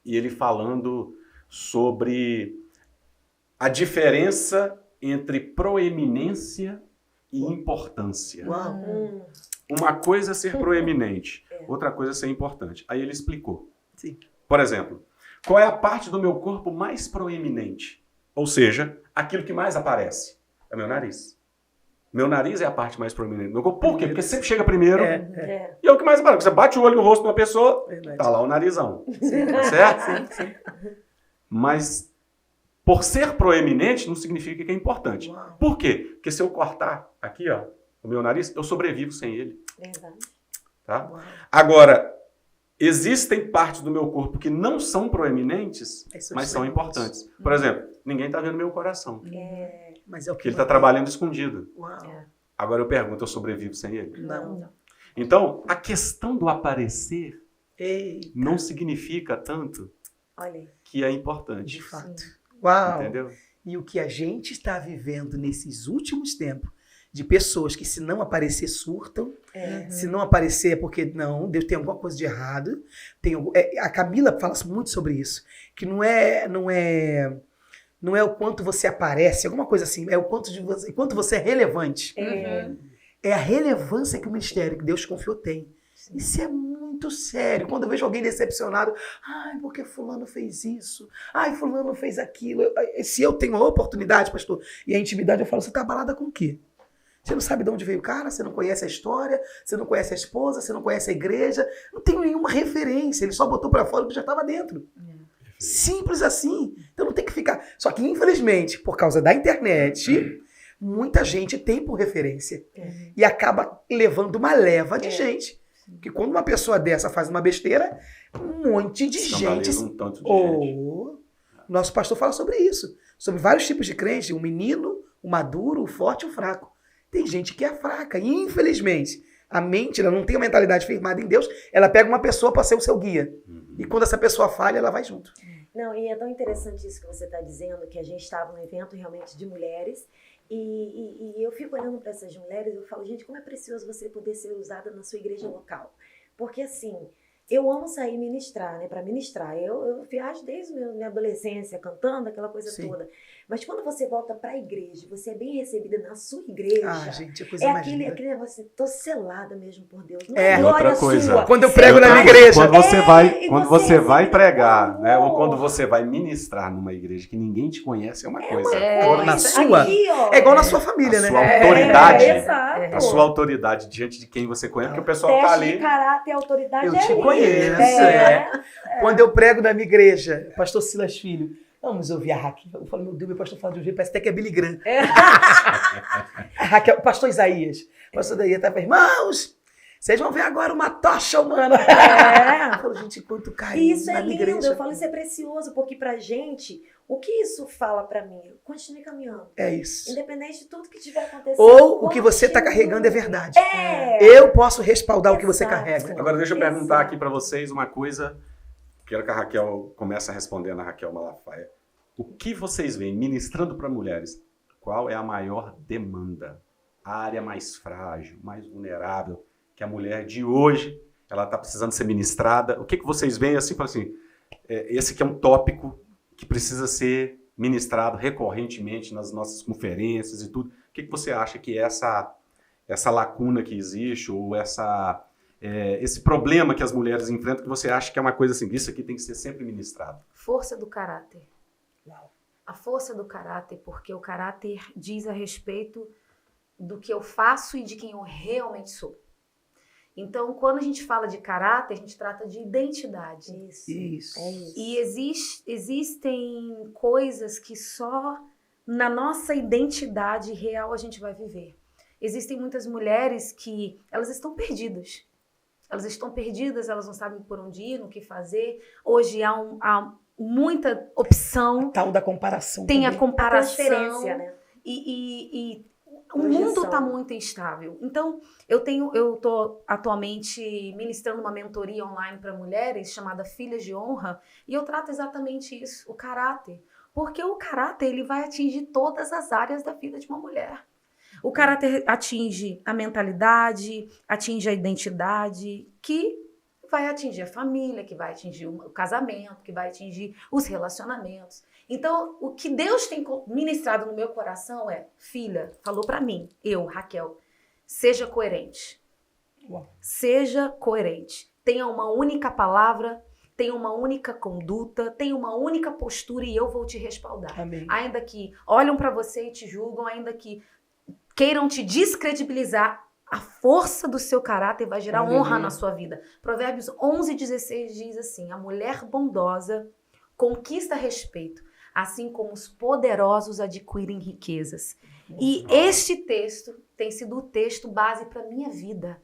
e ele falando sobre a diferença entre proeminência e importância. Uau. Uma coisa é ser proeminente, outra coisa é ser importante. Aí ele explicou. Sim. Por exemplo, qual é a parte do meu corpo mais proeminente? Ou seja, aquilo que mais aparece é meu nariz. Meu nariz é a parte mais proeminente do meu corpo. Por quê? Porque sempre chega primeiro e é o que mais aparece. Você bate o olho no rosto de uma pessoa, Verdade. tá lá o narizão. Sim. Tá certo? Sim. Mas por ser proeminente não significa que é importante. Uau. Por quê? Porque se eu cortar aqui, ó, o meu nariz, eu sobrevivo sem ele. Verdade. Tá? Uau. Agora, existem partes do meu corpo que não são proeminentes, mas são importantes. Por exemplo, ninguém está vendo meu coração, Mas é o porque que ele está trabalhando escondido. Uau. Agora eu pergunto, eu sobrevivo sem ele? Não. Então, a questão do aparecer Ei, não significa tanto Olha aí. que é importante. de fato. Uau. Entendeu? E o que a gente está vivendo nesses últimos tempos, de pessoas que se não aparecer surtam, se não aparecer é porque não, Deus tem alguma coisa de errado. A Camila fala muito sobre isso, que não é o quanto você aparece, alguma coisa assim, é o quanto você é relevante. É a relevância que o ministério que Deus confiou tem. Isso é muito sério. Quando eu vejo alguém decepcionado, ai, porque fulano fez isso, ai, fulano fez aquilo. Se eu tenho a oportunidade, pastor, e a intimidade, eu falo, você tá abalada com o quê? Você não sabe de onde veio o cara, você não conhece a história, você não conhece a esposa, você não conhece a igreja, não tem nenhuma referência, ele só botou pra fora o que já estava dentro. Simples assim. Então não tem que ficar... Só que, infelizmente, por causa da internet, muita gente tem por referência. E acaba levando uma leva de gente. Porque quando uma pessoa dessa faz uma besteira, um monte de gente... Escandaliza um tanto de gente. Nosso pastor fala sobre isso. Sobre vários tipos de crente. Um menino, o maduro, o forte e o fraco. Tem gente que é fraca. E, infelizmente, a mente, ela não tem uma mentalidade firmada em Deus, ela pega uma pessoa para ser o seu guia. E quando essa pessoa falha, ela vai junto. Não, e é tão interessante isso que você está dizendo, que a gente estava num evento realmente de mulheres, e eu fico olhando para essas mulheres e eu falo, gente, como é precioso você poder ser usada na sua igreja local. Porque assim, eu amo sair ministrar, né, para ministrar. Eu viajo desde minha adolescência, cantando, aquela coisa Sim. toda. Mas quando você volta para a igreja, você é bem recebida na sua igreja, Gente, é coisa é mais linda. aquele negócio, tô selada mesmo por Deus. Não É. glória Outra coisa. sua. Quando eu prego na minha igreja. Quando você vai, e quando você você vai recebe pregar, né, ou amor. quando você vai ministrar numa igreja que ninguém te conhece, é uma coisa. Agora, na sua, Aqui, ó, é igual na sua família, A né? sua autoridade. exato. A sua autoridade diante de quem você conhece, porque o pessoal tá Teste de ali. caráter e autoridade Eu é te ali. conheço, Quando eu prego na minha igreja, pastor Silas Filho, vamos ouvir a Raquel. Eu falo, meu Deus, meu pastor fala de um jeito, parece até que é Billy Graham. A Raquel, pastor Isaías. Pastor Isaías estava, irmãos, vocês vão ver agora uma tocha humana. Eu falo, gente, quanto E carinho isso é na minha lindo, igreja. eu falo, isso é precioso, porque pra gente, o que isso fala pra mim? Continue caminhando. É isso. Independente de tudo que estiver acontecendo. Ou o que você está continue. carregando é verdade. É. Eu posso respaldar o que você Exato. carrega. Agora deixa eu Exato. perguntar aqui para vocês uma coisa. Quero que a Raquel comece a responder na Raquel Malafaia. O que vocês veem ministrando para mulheres? Qual é a maior demanda? A área mais frágil, mais vulnerável, que a mulher de hoje ela está precisando ser ministrada? O que vocês veem assim, falam assim, esse aqui é um tópico que precisa ser ministrado recorrentemente nas nossas conferências e tudo. O que você acha que é essa lacuna que existe, ou esse problema que as mulheres enfrentam, que você acha que é uma coisa assim, isso aqui tem que ser sempre ministrado? Força do caráter. Uau. A força do caráter, porque o caráter diz a respeito do que eu faço e de quem eu realmente sou. Então, quando a gente fala de caráter, a gente trata de identidade. Isso. É isso. E existem coisas que só na nossa identidade real a gente vai viver. Existem muitas mulheres que elas estão perdidas. Elas estão perdidas, elas não sabem por onde ir, no que fazer. Hoje há muita opção. Tal da comparação. Tem a também. comparação. Transferência, né? E o Projeção. mundo está muito instável. Então, eu estou atualmente ministrando uma mentoria online para mulheres chamada Filhas de Honra, e eu trato exatamente isso, o caráter. Porque o caráter ele vai atingir todas as áreas da vida de uma mulher. O caráter atinge a mentalidade, atinge a identidade, que vai atingir a família, que vai atingir o casamento, que vai atingir os relacionamentos. Então, o que Deus tem ministrado no meu coração é, filha, falou pra mim, eu, Raquel, seja coerente. Uau. Seja coerente. Tenha uma única palavra, tenha uma única conduta, tenha uma única postura e eu vou te respaldar. Amém. Ainda que olham pra você e te julgam, ainda que queiram te descredibilizar, a força do seu caráter vai gerar Aleluia. honra na sua vida. Provérbios 11:16 diz assim, a mulher bondosa conquista respeito, assim como os poderosos adquirem riquezas. E este texto tem sido o texto base para minha vida.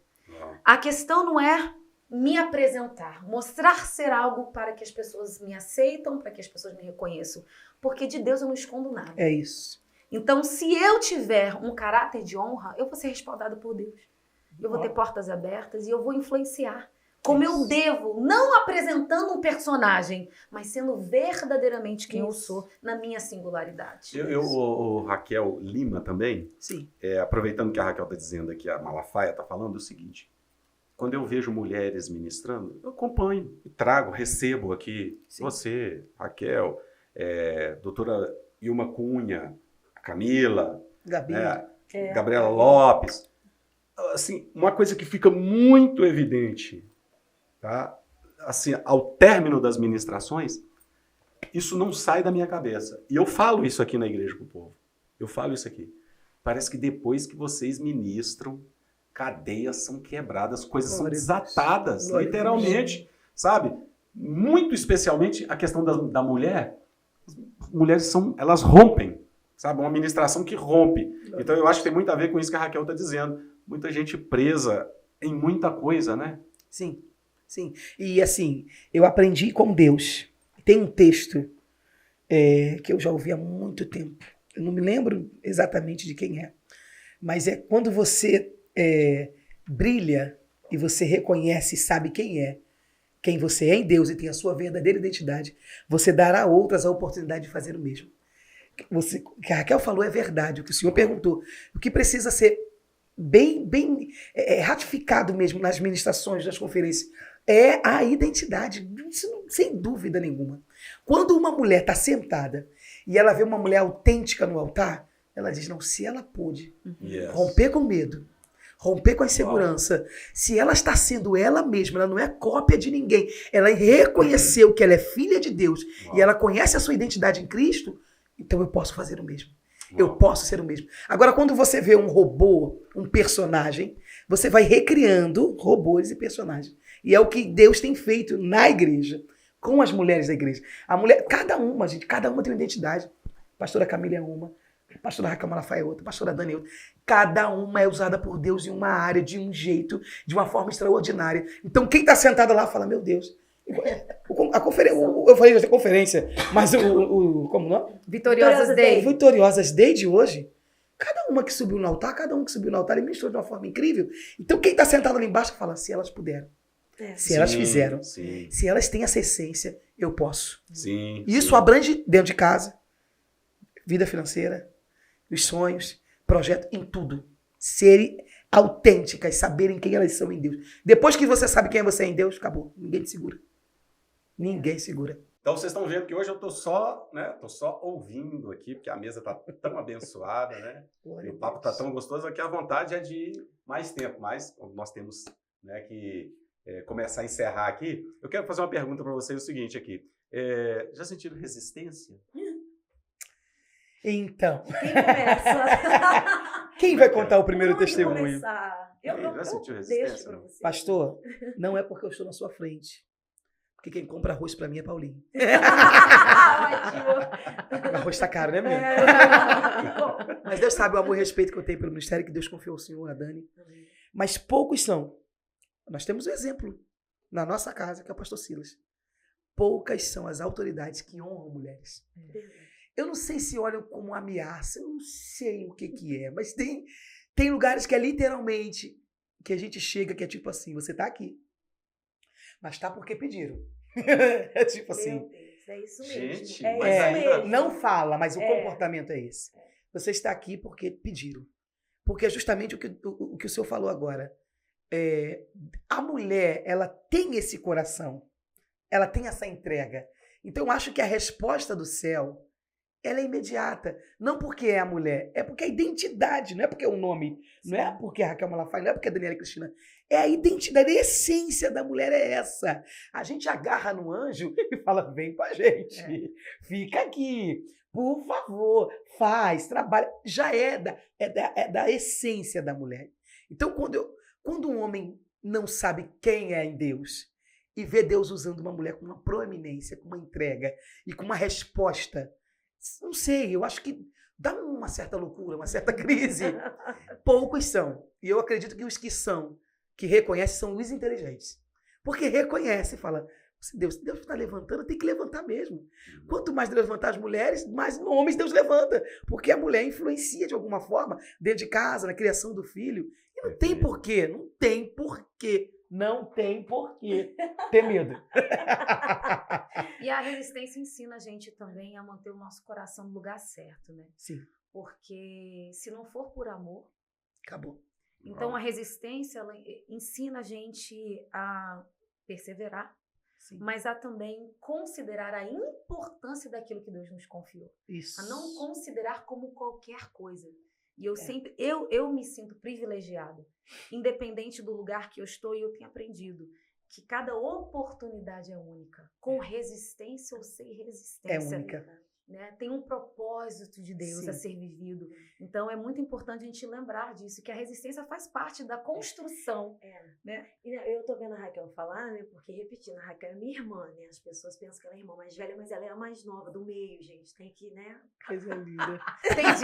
A questão não é me apresentar, mostrar ser algo para que as pessoas me aceitam, para que as pessoas me reconheçam. Porque de Deus eu não escondo nada. É isso. Então, se eu tiver um caráter de honra, eu vou ser respaldada por Deus. Eu vou ter portas abertas e eu vou influenciar. Como eu devo, não apresentando um personagem, mas sendo verdadeiramente quem eu sou na minha singularidade. O Raquel Lima também, Sim. aproveitando que a Raquel está dizendo aqui, a Malafaia está falando o seguinte, quando eu vejo mulheres ministrando, eu acompanho, trago, recebo aqui, Sim. você, Raquel, doutora Ilma Cunha, Camila, Gabi. Gabriela Lopes. Assim, uma coisa que fica muito evidente, tá? Assim, ao término das ministrações, isso não sai da minha cabeça. E eu falo isso aqui na igreja com o povo. Eu falo isso aqui. Parece que depois que vocês ministram, cadeias são quebradas, coisas são desatadas, literalmente, sabe? Muito especialmente a questão da mulher. As mulheres elas rompem, sabe? Uma ministração que rompe. Então eu acho que tem muito a ver com isso que a Raquel está dizendo. Muita gente presa em muita coisa, né? Sim, sim. E assim, eu aprendi com Deus. Tem um texto que eu já ouvi há muito tempo. eu não me lembro exatamente de quem é, mas é quando você brilha e você reconhece e sabe quem você é em Deus e tem a sua verdadeira identidade, você dará a outras a oportunidade de fazer o mesmo. O que a Raquel falou é verdade, o que o senhor perguntou. O que precisa ser bem ratificado mesmo nas ministrações, nas conferências, é a identidade, sem dúvida nenhuma. Quando uma mulher está sentada e ela vê uma mulher autêntica no altar, ela diz, não, se ela pôde romper com medo, romper com a insegurança, se ela está sendo ela mesma, ela não é cópia de ninguém, ela reconheceu que ela é filha de Deus e ela conhece a sua identidade em Cristo, então eu posso fazer o mesmo. Eu posso ser o mesmo. Agora, quando você vê um robô, um personagem, você vai recriando robôs e personagens. E é o que Deus tem feito na igreja, com as mulheres da igreja. A mulher, cada uma tem uma identidade. A pastora Camila é uma, a pastora Raquel Malafaia é outra, a pastora Dani é outra. Cada uma é usada por Deus em uma área, de um jeito, de uma forma extraordinária. Então, quem está sentado lá fala, meu Deus... eu falei dessa conferência, mas como não? Vitoriosas Day. Vitoriosas Day de hoje, cada uma que subiu no altar, ele ministrou de uma forma incrível. Então quem está sentado ali embaixo fala, se elas puderam, se elas fizeram, se elas têm essa essência, eu posso. Isso abrange dentro de casa, vida financeira, os sonhos, projeto, em tudo. Serem autênticas, saberem quem elas são em Deus. Depois que você sabe quem você é em Deus, acabou. Ninguém te segura. Ninguém segura. Então vocês estão vendo que hoje eu tô só ouvindo aqui, porque a mesa tá tão abençoada, né? E o papo tá tão gostoso que a vontade é de mais tempo, mas nós temos, né, que começar a encerrar aqui. Eu quero fazer uma pergunta para vocês, o seguinte aqui. Já sentiram resistência? Então. Quem começa? Quem vai contar o primeiro testemunho? Eu já sentiu resistência? Pastor, não é porque eu estou na sua frente. Porque quem compra arroz pra mim é Paulinho. O arroz tá caro, né, mesmo? Mas Deus sabe o amor e o respeito que eu tenho pelo ministério, que Deus confiou ao Senhor, a Dani. Mas poucos são. Nós temos um exemplo na nossa casa, que é o pastor Silas. Poucas são as autoridades que honram mulheres. Eu não sei se olham como ameaça, eu não sei o que é, mas tem lugares que é literalmente, que a gente chega, que é tipo assim, você tá aqui. Mas tá porque pediram. É tipo assim. Meu Deus, é isso mesmo. Gente, isso mesmo. Não fala, mas o comportamento é esse. Você está aqui porque pediram. Porque é justamente o que o senhor falou agora. A mulher, ela tem esse coração. Ela tem essa entrega. Então, eu acho que a resposta do céu, ela é imediata. Não porque é a mulher, é porque é a identidade, não é porque é o nome, não é porque é a Raquel Malafaia, não é porque é a Daniela Cristina. É a identidade, a essência da mulher é essa. A gente agarra no anjo e fala, vem com a gente, fica aqui, por favor, faz, trabalha. Já é da essência da mulher. Então, quando um homem não sabe quem é em Deus e vê Deus usando uma mulher com uma proeminência, com uma entrega e com uma resposta, não sei, eu acho que dá uma certa loucura, uma certa crise. Poucos são. E eu acredito que os que reconhecem, são os inteligentes. Porque reconhece e fala, Deus está levantando, tem que levantar mesmo. Quanto mais Deus levantar as mulheres, mais homens Deus levanta. Porque a mulher influencia de alguma forma dentro de casa, na criação do filho. E não tem porquê, não tem porquê. Não tem porquê ter medo. E a resistência ensina a gente também a manter o nosso coração no lugar certo, né? Sim. Porque se não for por amor, acabou. Então a resistência ela ensina a gente a perseverar, sim, mas a também considerar a importância daquilo que Deus nos confiou. Isso. A não considerar como qualquer coisa. E eu me sinto privilegiada, independente do lugar que eu estou, e eu tenho aprendido que cada oportunidade é única, com resistência ou sem resistência. É única. Né? Tem um propósito de Deus a ser vivido. Então, é muito importante a gente lembrar disso, que a resistência faz parte da construção. Né? E eu tô vendo a Raquel falar, né? Porque, repetindo, a Raquel é minha irmã, né? As pessoas pensam que ela é a irmã mais velha, mas ela é a mais nova, do meio, gente. Tem que, né? Coisa linda. Entendi.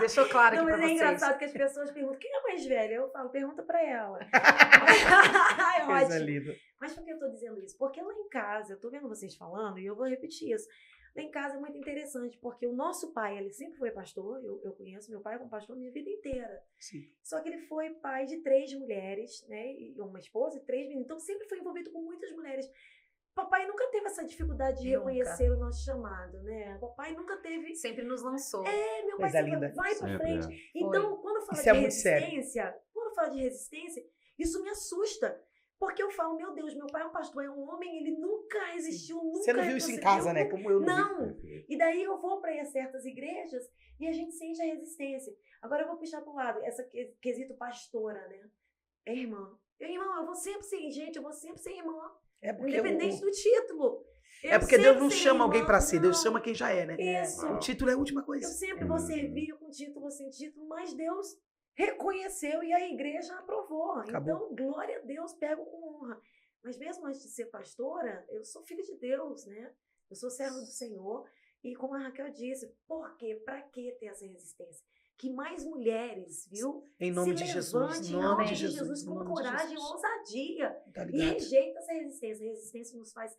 Deixou claro aqui pra vocês. Mas é engraçado que as pessoas perguntam, quem é a mais velha? Eu falo, pergunta pra ela. É Coisa ótimo. linda. Mas por que eu tô dizendo isso? Porque lá em casa, eu tô vendo vocês falando, e eu vou repetir isso. Lá em casa é muito interessante, porque o nosso pai, ele sempre foi pastor, eu conheço meu pai como pastor minha vida inteira. Sim. Só que ele foi pai de 3 mulheres, né? E uma esposa e 3 meninos. Então sempre foi envolvido com muitas mulheres. Papai nunca teve essa dificuldade de reconhecer o nosso chamado, né? Papai nunca teve... Sempre nos lançou. Meu pai Coisa sempre linda. vai pra Sempre, frente. Então, quando fala Isso é de muito sério. resistência, isso me assusta. Porque eu falo, meu Deus, meu pai é um pastor, é um homem, ele nunca resistiu, nunca... Você não viu isso em casa, né? Como eu não vi. Não. E daí eu vou para certas igrejas e a gente sente a resistência. Agora eu vou puxar para o lado, essa quesito pastora, né? É irmã. Irmão, eu vou sempre ser gente, eu vou sempre ser irmã. É porque Independente do título. É porque Deus não chama alguém para ser, Deus chama quem já é, né? Isso. O título é a última coisa. Eu sempre vou servir com título, sem título, mas Deus reconheceu e a igreja aprovou. Acabou. Então, glória a Deus, pego com honra. Mas mesmo antes de ser pastora, eu sou filha de Deus, né? Eu sou serva do Senhor. E como a Raquel disse, por quê? Para que ter essa resistência? Que mais mulheres, viu? Em nome se de Jesus. levante Em nome de Jesus, Jesus. com em nome de coragem e Jesus. ousadia. Tá E ligado? rejeita essa resistência. A resistência nos faz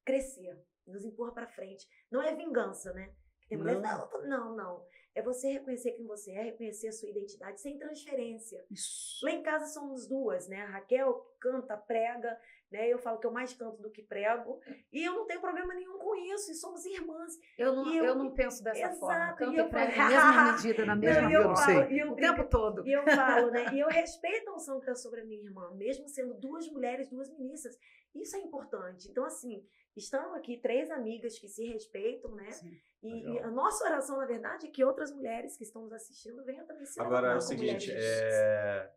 crescer, nos empurra para frente. Não é vingança, né? Tem mulheres, não. É você reconhecer quem você é, reconhecer a sua identidade sem transferência. Isso. Lá em casa somos duas, né? A Raquel canta, prega, né? Eu falo que eu mais canto do que prego. E eu não tenho problema nenhum com isso. E somos irmãs. Eu não penso dessa Exato, forma. Canto e eu e prego falo- na mesma medida, na mesma Não, e eu eu não forma. sei. falo, e eu O brinco, tempo todo. e eu falo, né? E eu respeito a unção que está sobre a minha irmã, mesmo sendo 2 mulheres, 2 ministras. Isso é importante. Então, assim, estão aqui 3 amigas que se respeitam, né? Sim. E a nossa oração, na verdade, é que outras mulheres que estão nos assistindo venham também se Agora é o levantar como seguinte, mulheres.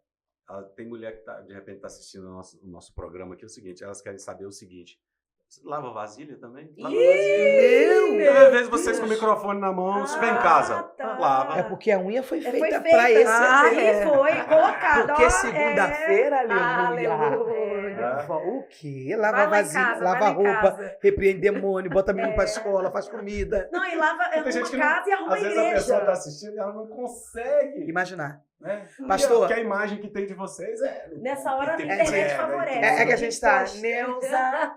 tem mulher que de repente está assistindo o nosso programa aqui, é o seguinte, elas querem saber o seguinte, você lava vasilha também? Lava vasilha. Meu Às vezes vocês com o microfone na mão, se vem em casa, Tá. lava. É porque a unha foi Foi feita feita, pra esse aí evento. foi colocado. Porque ó, segunda-feira, aleluia. Aleluia. O quê? Lava Vai lá em vasilha, casa, lava vai lá em roupa, casa. repreende demônio, bota menino pra escola, faz comida. Não, e lava, Tem arruma gente que casa e arruma às vezes a pessoa está igreja. assistindo e ela não consegue. Imaginar. Né? Pastor. Porque a imagem que tem de vocês é... Nessa hora a tem internet prega, favorece. então- É que a gente tá, Poxa. Neuza.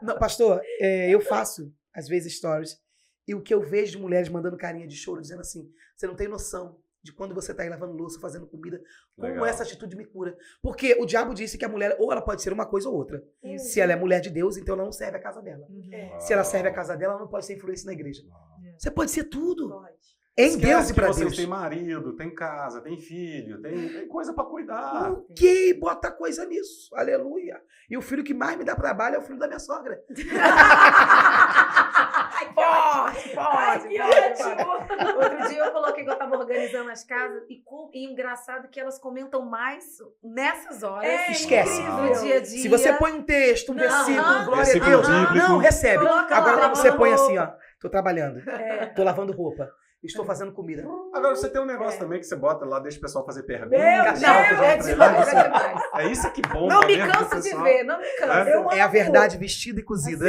Não, pastor, eu faço, às vezes, stories. E o que eu vejo de mulheres mandando carinha de choro, dizendo assim, você não tem noção de quando você tá aí lavando louça, fazendo comida, como Legal. essa atitude me cura. Porque o diabo disse que a mulher, ou ela pode ser uma coisa ou outra. Isso. Se ela é mulher de Deus, então ela não serve a casa dela. É. Se ela serve a casa dela, ela não pode ser influência na igreja. Você pode ser tudo. Pode. Em Esquece Deus e que pra vocês Deus. têm marido, tem casa, tem filho, tem coisa pra cuidar. Ok, bota coisa nisso. Aleluia. E o filho que mais me dá trabalho é o filho da minha sogra. Pode. Ai, que ótimo. Outro dia eu coloquei que eu tava organizando as casas e engraçado que elas comentam mais nessas horas. Esquece. Do dia a dia. Se você põe um texto, um versículo, glória a Versículo Deus, bíblico. não recebe. Coloca Agora lá, você põe lavando assim, ó. Tô trabalhando, É. tô lavando roupa, estou fazendo comida. Agora você tem um negócio também que você bota lá, deixa o pessoal fazer perguntas. Meu Deus, Não, é Deus, demais, Deus. é demais. É isso que bom. Não me mesmo, canso de pessoal. ver, não me canso. É? Eu É a amo. verdade vestida e cozida.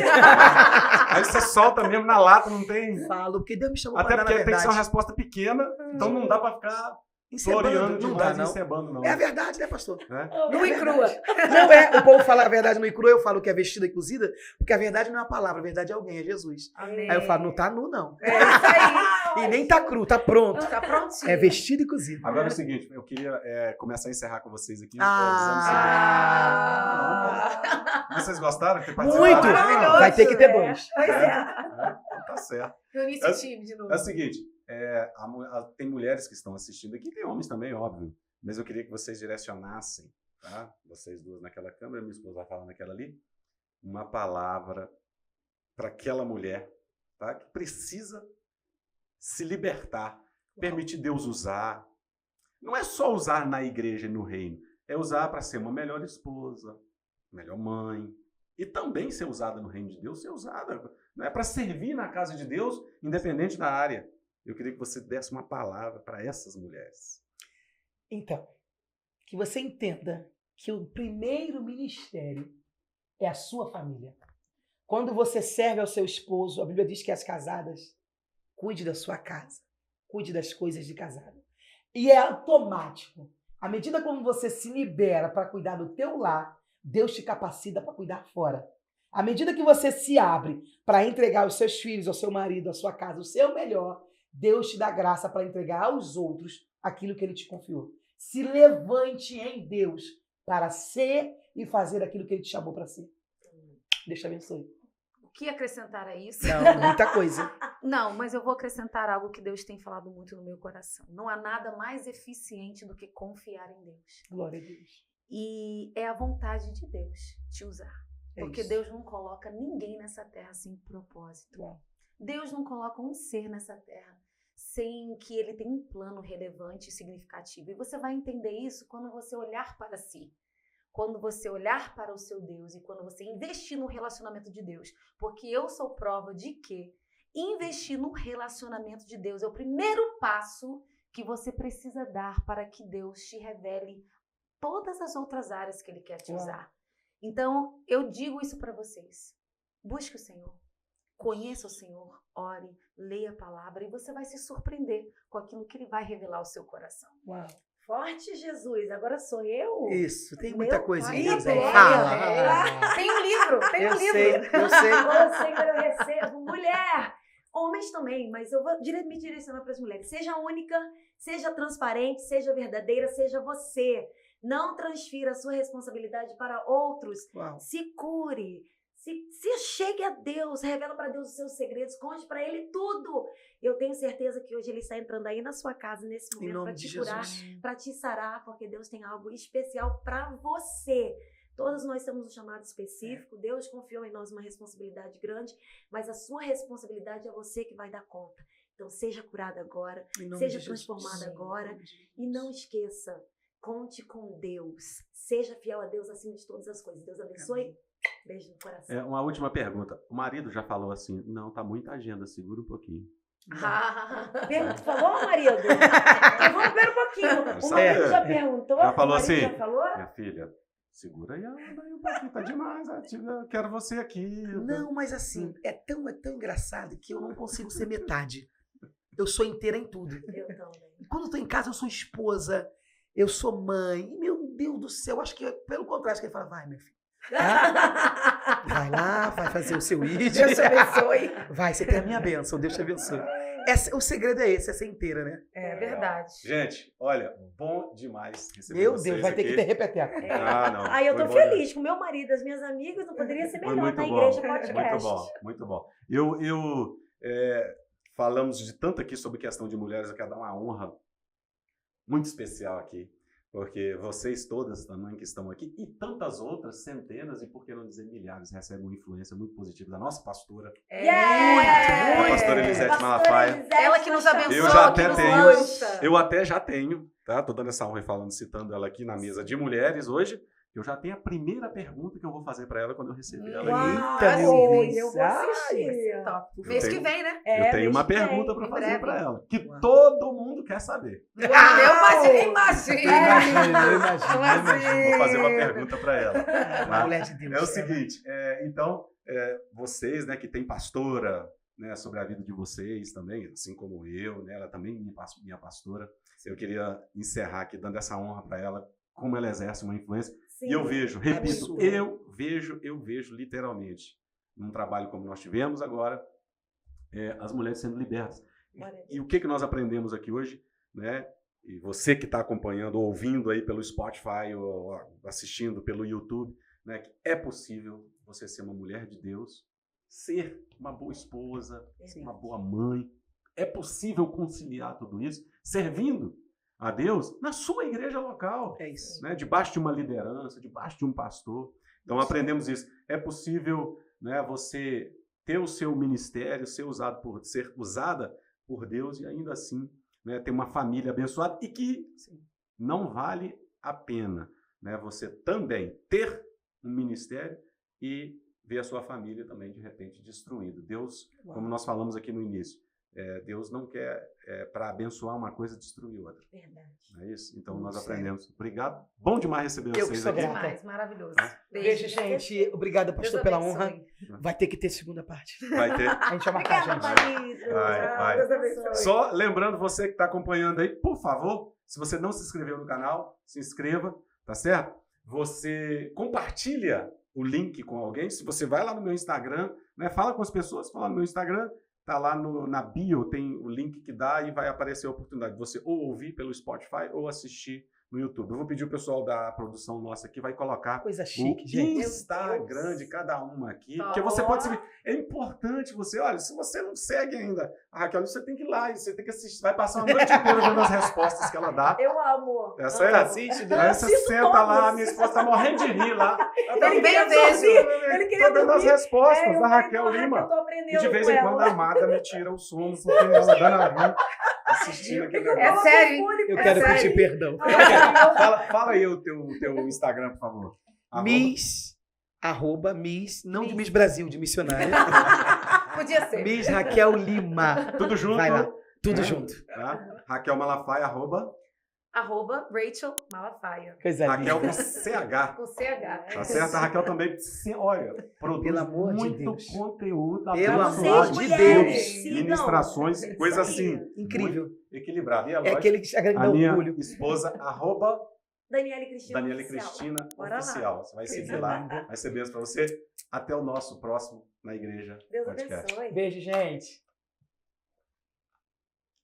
Aí você solta mesmo na lata, não tem... Falo, porque Deus me chamou Até pra dar na porque tem que ser uma verdade. resposta pequena, então não dá pra ficar floreando Encebando, não dá, demais e não. encebando, não. É a verdade, né, pastor? Né? Nua e crua. Não é, o povo fala a verdade no e crua, eu falo que é vestida e cozida, porque a verdade não é uma palavra, a verdade é alguém, é Jesus. Amém. Aí eu falo, não tá nu, não. É isso aí. E nem tá cru, tá pronto. Tá prontinho. É vestido e cozido. Agora é o seguinte, eu queria começar a encerrar com vocês aqui. Ah. Vocês gostaram de ter participado? Muito! Maravilhoso. Vai ter que ter 2. Pois é. Tá certo. Reunir esse time de novo. É o seguinte, tem mulheres que estão assistindo aqui, tem homens também, óbvio. Mas eu queria que vocês direcionassem, tá? Vocês duas naquela câmera, minha esposa vai falar naquela ali, uma palavra para aquela mulher, tá? Que precisa se libertar, permitir Deus usar. Não é só usar na igreja e no reino, é usar para ser uma melhor esposa, melhor mãe, e também ser usada no reino de Deus, ser usada, não é para servir na casa de Deus, independente da área. Eu queria que você desse uma palavra para essas mulheres. Então, que você entenda que o primeiro ministério é a sua família. Quando você serve ao seu esposo, a Bíblia diz que as casadas cuide da sua casa, cuide das coisas de casado. E é automático. À medida como você se libera para cuidar do teu lar, Deus te capacita para cuidar fora. À medida que você se abre para entregar aos seus filhos, ao seu marido, à sua casa, o seu melhor, Deus te dá graça para entregar aos outros aquilo que Ele te confiou. Se levante em Deus para ser e fazer aquilo que Ele te chamou para ser. Deus te abençoe. O que acrescentar a isso? Não, muita coisa. Não, mas eu vou acrescentar algo que Deus tem falado muito no meu coração. Não há nada mais eficiente do que confiar em Deus. Glória a Deus. E é a vontade de Deus te usar. Porque isso. Deus não coloca ninguém nessa terra sem propósito. Uau. Deus não coloca um ser nessa terra sem que ele tenha um plano relevante e significativo. E você vai entender isso quando você olhar para si. Quando você olhar para o seu Deus e quando você investir no relacionamento de Deus. Porque eu sou prova de que investir no relacionamento de Deus é o primeiro passo que você precisa dar para que Deus te revele todas as outras áreas que Ele quer te usar. Então, eu digo isso para vocês. Busque o Senhor. Conheça o Senhor. Ore, leia a palavra e você vai se surpreender com aquilo que Ele vai revelar ao seu coração. Uau. Forte Jesus, agora sou eu? Isso, tem muita coisa em pai, Deus aí. glória. Fala. Tem um livro, tem um livro. Eu sei. Ô, Senhor, eu recebo. Mulher, homens também, mas eu vou me direcionar para as mulheres. Seja única, seja transparente, seja verdadeira, seja você. Não transfira a sua responsabilidade para outros. Uau. Se cure. Se chegue a Deus, revela para Deus os seus segredos, conte para Ele tudo. Eu tenho certeza que hoje Ele está entrando aí na sua casa nesse Em momento nome para de te curar, Jesus. para te sarar, porque Deus tem algo especial para você. Todos nós temos um chamado específico, Deus confiou em nós uma responsabilidade grande, mas a sua responsabilidade é você que vai dar conta. Então seja curada agora, seja transformada agora e não esqueça, conte com Deus. Seja fiel a Deus acima de todas as coisas. Deus abençoe. Beijo no coração. Uma última pergunta. O marido já falou assim, não, tá muita agenda, segura um pouquinho. Tu falou, marido? Vamos ver um pouquinho. O marido já perguntou? Já falou o marido assim, já falou? minha filha, segura aí um pouquinho, tá demais, eu quero você aqui. Não, mas assim, é tão engraçado que eu não consigo ser metade. Eu sou inteira em tudo. Eu também. Quando eu tô em casa, eu sou esposa, eu sou mãe. E, meu Deus do céu, acho que pelo contrário, acho que ele fala, vai, minha filha. Vai lá, vai fazer o seu ID. Deus te abençoe. Vai, você tem a minha bênção, Deus te abençoe. O segredo é esse, é ser inteira, né? É verdade. Gente, olha, bom demais receber Meu vocês Deus, vai ter aqui. que ter repeteco. Não. Aí eu tô Foi bom feliz com meu marido, as minhas amigas, não poderia ser Foi melhor muito na bom, igreja podcast. muito bom. Falamos de tanto aqui sobre questão de mulheres, eu quero dar uma honra muito especial aqui, porque vocês todas também que estão aqui, e tantas outras, centenas, e por que não dizer milhares, recebem uma influência muito positiva da nossa pastora, a pastora Elisete Malafaia. Ela que nos abençoa, Eu já que até nos tenho, lança. eu até já tenho, tá? Tô dando essa honra e falando, citando ela aqui na mesa de mulheres hoje. Eu já tenho a primeira pergunta que eu vou fazer para ela quando eu receber ela. Eita, Uau, meu Deus. eu vou assistir. Top. Eu Mês que tenho- vem, né? Eu tenho uma mês que vem, pergunta para em fazer breve. para ela, que Uau. todo mundo quer saber. Eu imagino. Eu imagino. Vou fazer uma pergunta para ela. Uma mulher de Deus. É o seguinte, então, vocês, né, que tem pastora, né, sobre a vida de vocês também, assim como eu, né, ela também minha pastora. Eu queria encerrar aqui dando essa honra para ela, como ela exerce uma influência. Sim. E eu vejo, repito, Absurdo. eu vejo literalmente, num trabalho como nós tivemos agora, as mulheres sendo libertas. E o que nós aprendemos aqui hoje, né? E você que está acompanhando, ouvindo aí pelo Spotify ou assistindo pelo YouTube, né? Que é possível você ser uma mulher de Deus, ser uma boa esposa, uma boa mãe. É possível conciliar tudo isso servindo a Deus na sua igreja local. É isso. Né, debaixo de uma liderança, debaixo de um pastor. Então aprendemos isso. É possível, né, você ter o seu ministério, ser usada por Deus e ainda assim, né, ter uma família abençoada e que não vale a pena, né, você também ter um ministério e ver a sua família também de repente destruída. Deus, como nós falamos aqui no início, Deus não quer, para abençoar uma coisa, destruir outra. Verdade. Não é isso? Então nós aprendemos. Obrigado. Bom demais receber Eu que vocês sou aqui. grata. Demais, maravilhoso. Beijo, gente. Obrigada, pastor, pela honra. abençoe. Vai ter que ter segunda parte. Vai ter. A gente vai marcar, Obrigada, gente. marido. Vai. Deus abençoe. Só lembrando você que está acompanhando aí, por favor, se você não se inscreveu no canal, se inscreva, tá certo? Você compartilha o link com alguém, se você vai lá no meu Instagram, né, fala com as pessoas, fala no meu Instagram, tá lá na bio, tem o link que dá e vai aparecer a oportunidade de você ou ouvir pelo Spotify ou assistir no YouTube. Eu vou pedir o pessoal da produção nossa aqui, vai colocar Coisa chique, gente. Instagram de cada uma aqui, porque você pode seguir. É importante você, olha, se você não segue ainda a Raquel, você tem que ir lá, e você tem que assistir, vai passar uma noite inteira vendo as respostas que ela dá. Eu amo. É certo? Assiste, né? Aí você senta lá, minha esposa tá morrendo de rir lá. Ela tá Ele queria dormir, tô dando as respostas eu da falei, Raquel não, Lima. eu tô E aprendendo de vez com em quando a ela. Amada me tira o sono, porque ela dando a rir, assistindo aquele É negócio. sério, hein? Eu É quero sério. pedir perdão. Fala aí o teu Instagram, por favor. Miss, @Miss, não de Miss Brasil, de missionária. Podia ser. Miss Raquel Lima. Tudo junto. Vai lá, tudo É. junto. Tá? Raquel Malafaia, @Rachel Malafaia. Coisa Raquel linda. com CH. Com CH. Tá certo? A Raquel também, olha, produz Pelo amor de muito Deus. conteúdo Pelo abençoado amor de mulheres, Deus. sigam. Ministrações, Isso coisa aí. assim. Incrível. muito equilibrada. E é É lógico, aquele que agrega a minha orgulho. esposa, Daniela Cristina. Daniela Oficial. Cristina Bora lá. Oficial. Você vai seguir Coisa lá, linda. vai ser beijo pra você. Até o nosso próximo na Igreja Deus Podcast. abençoe. Beijo, gente.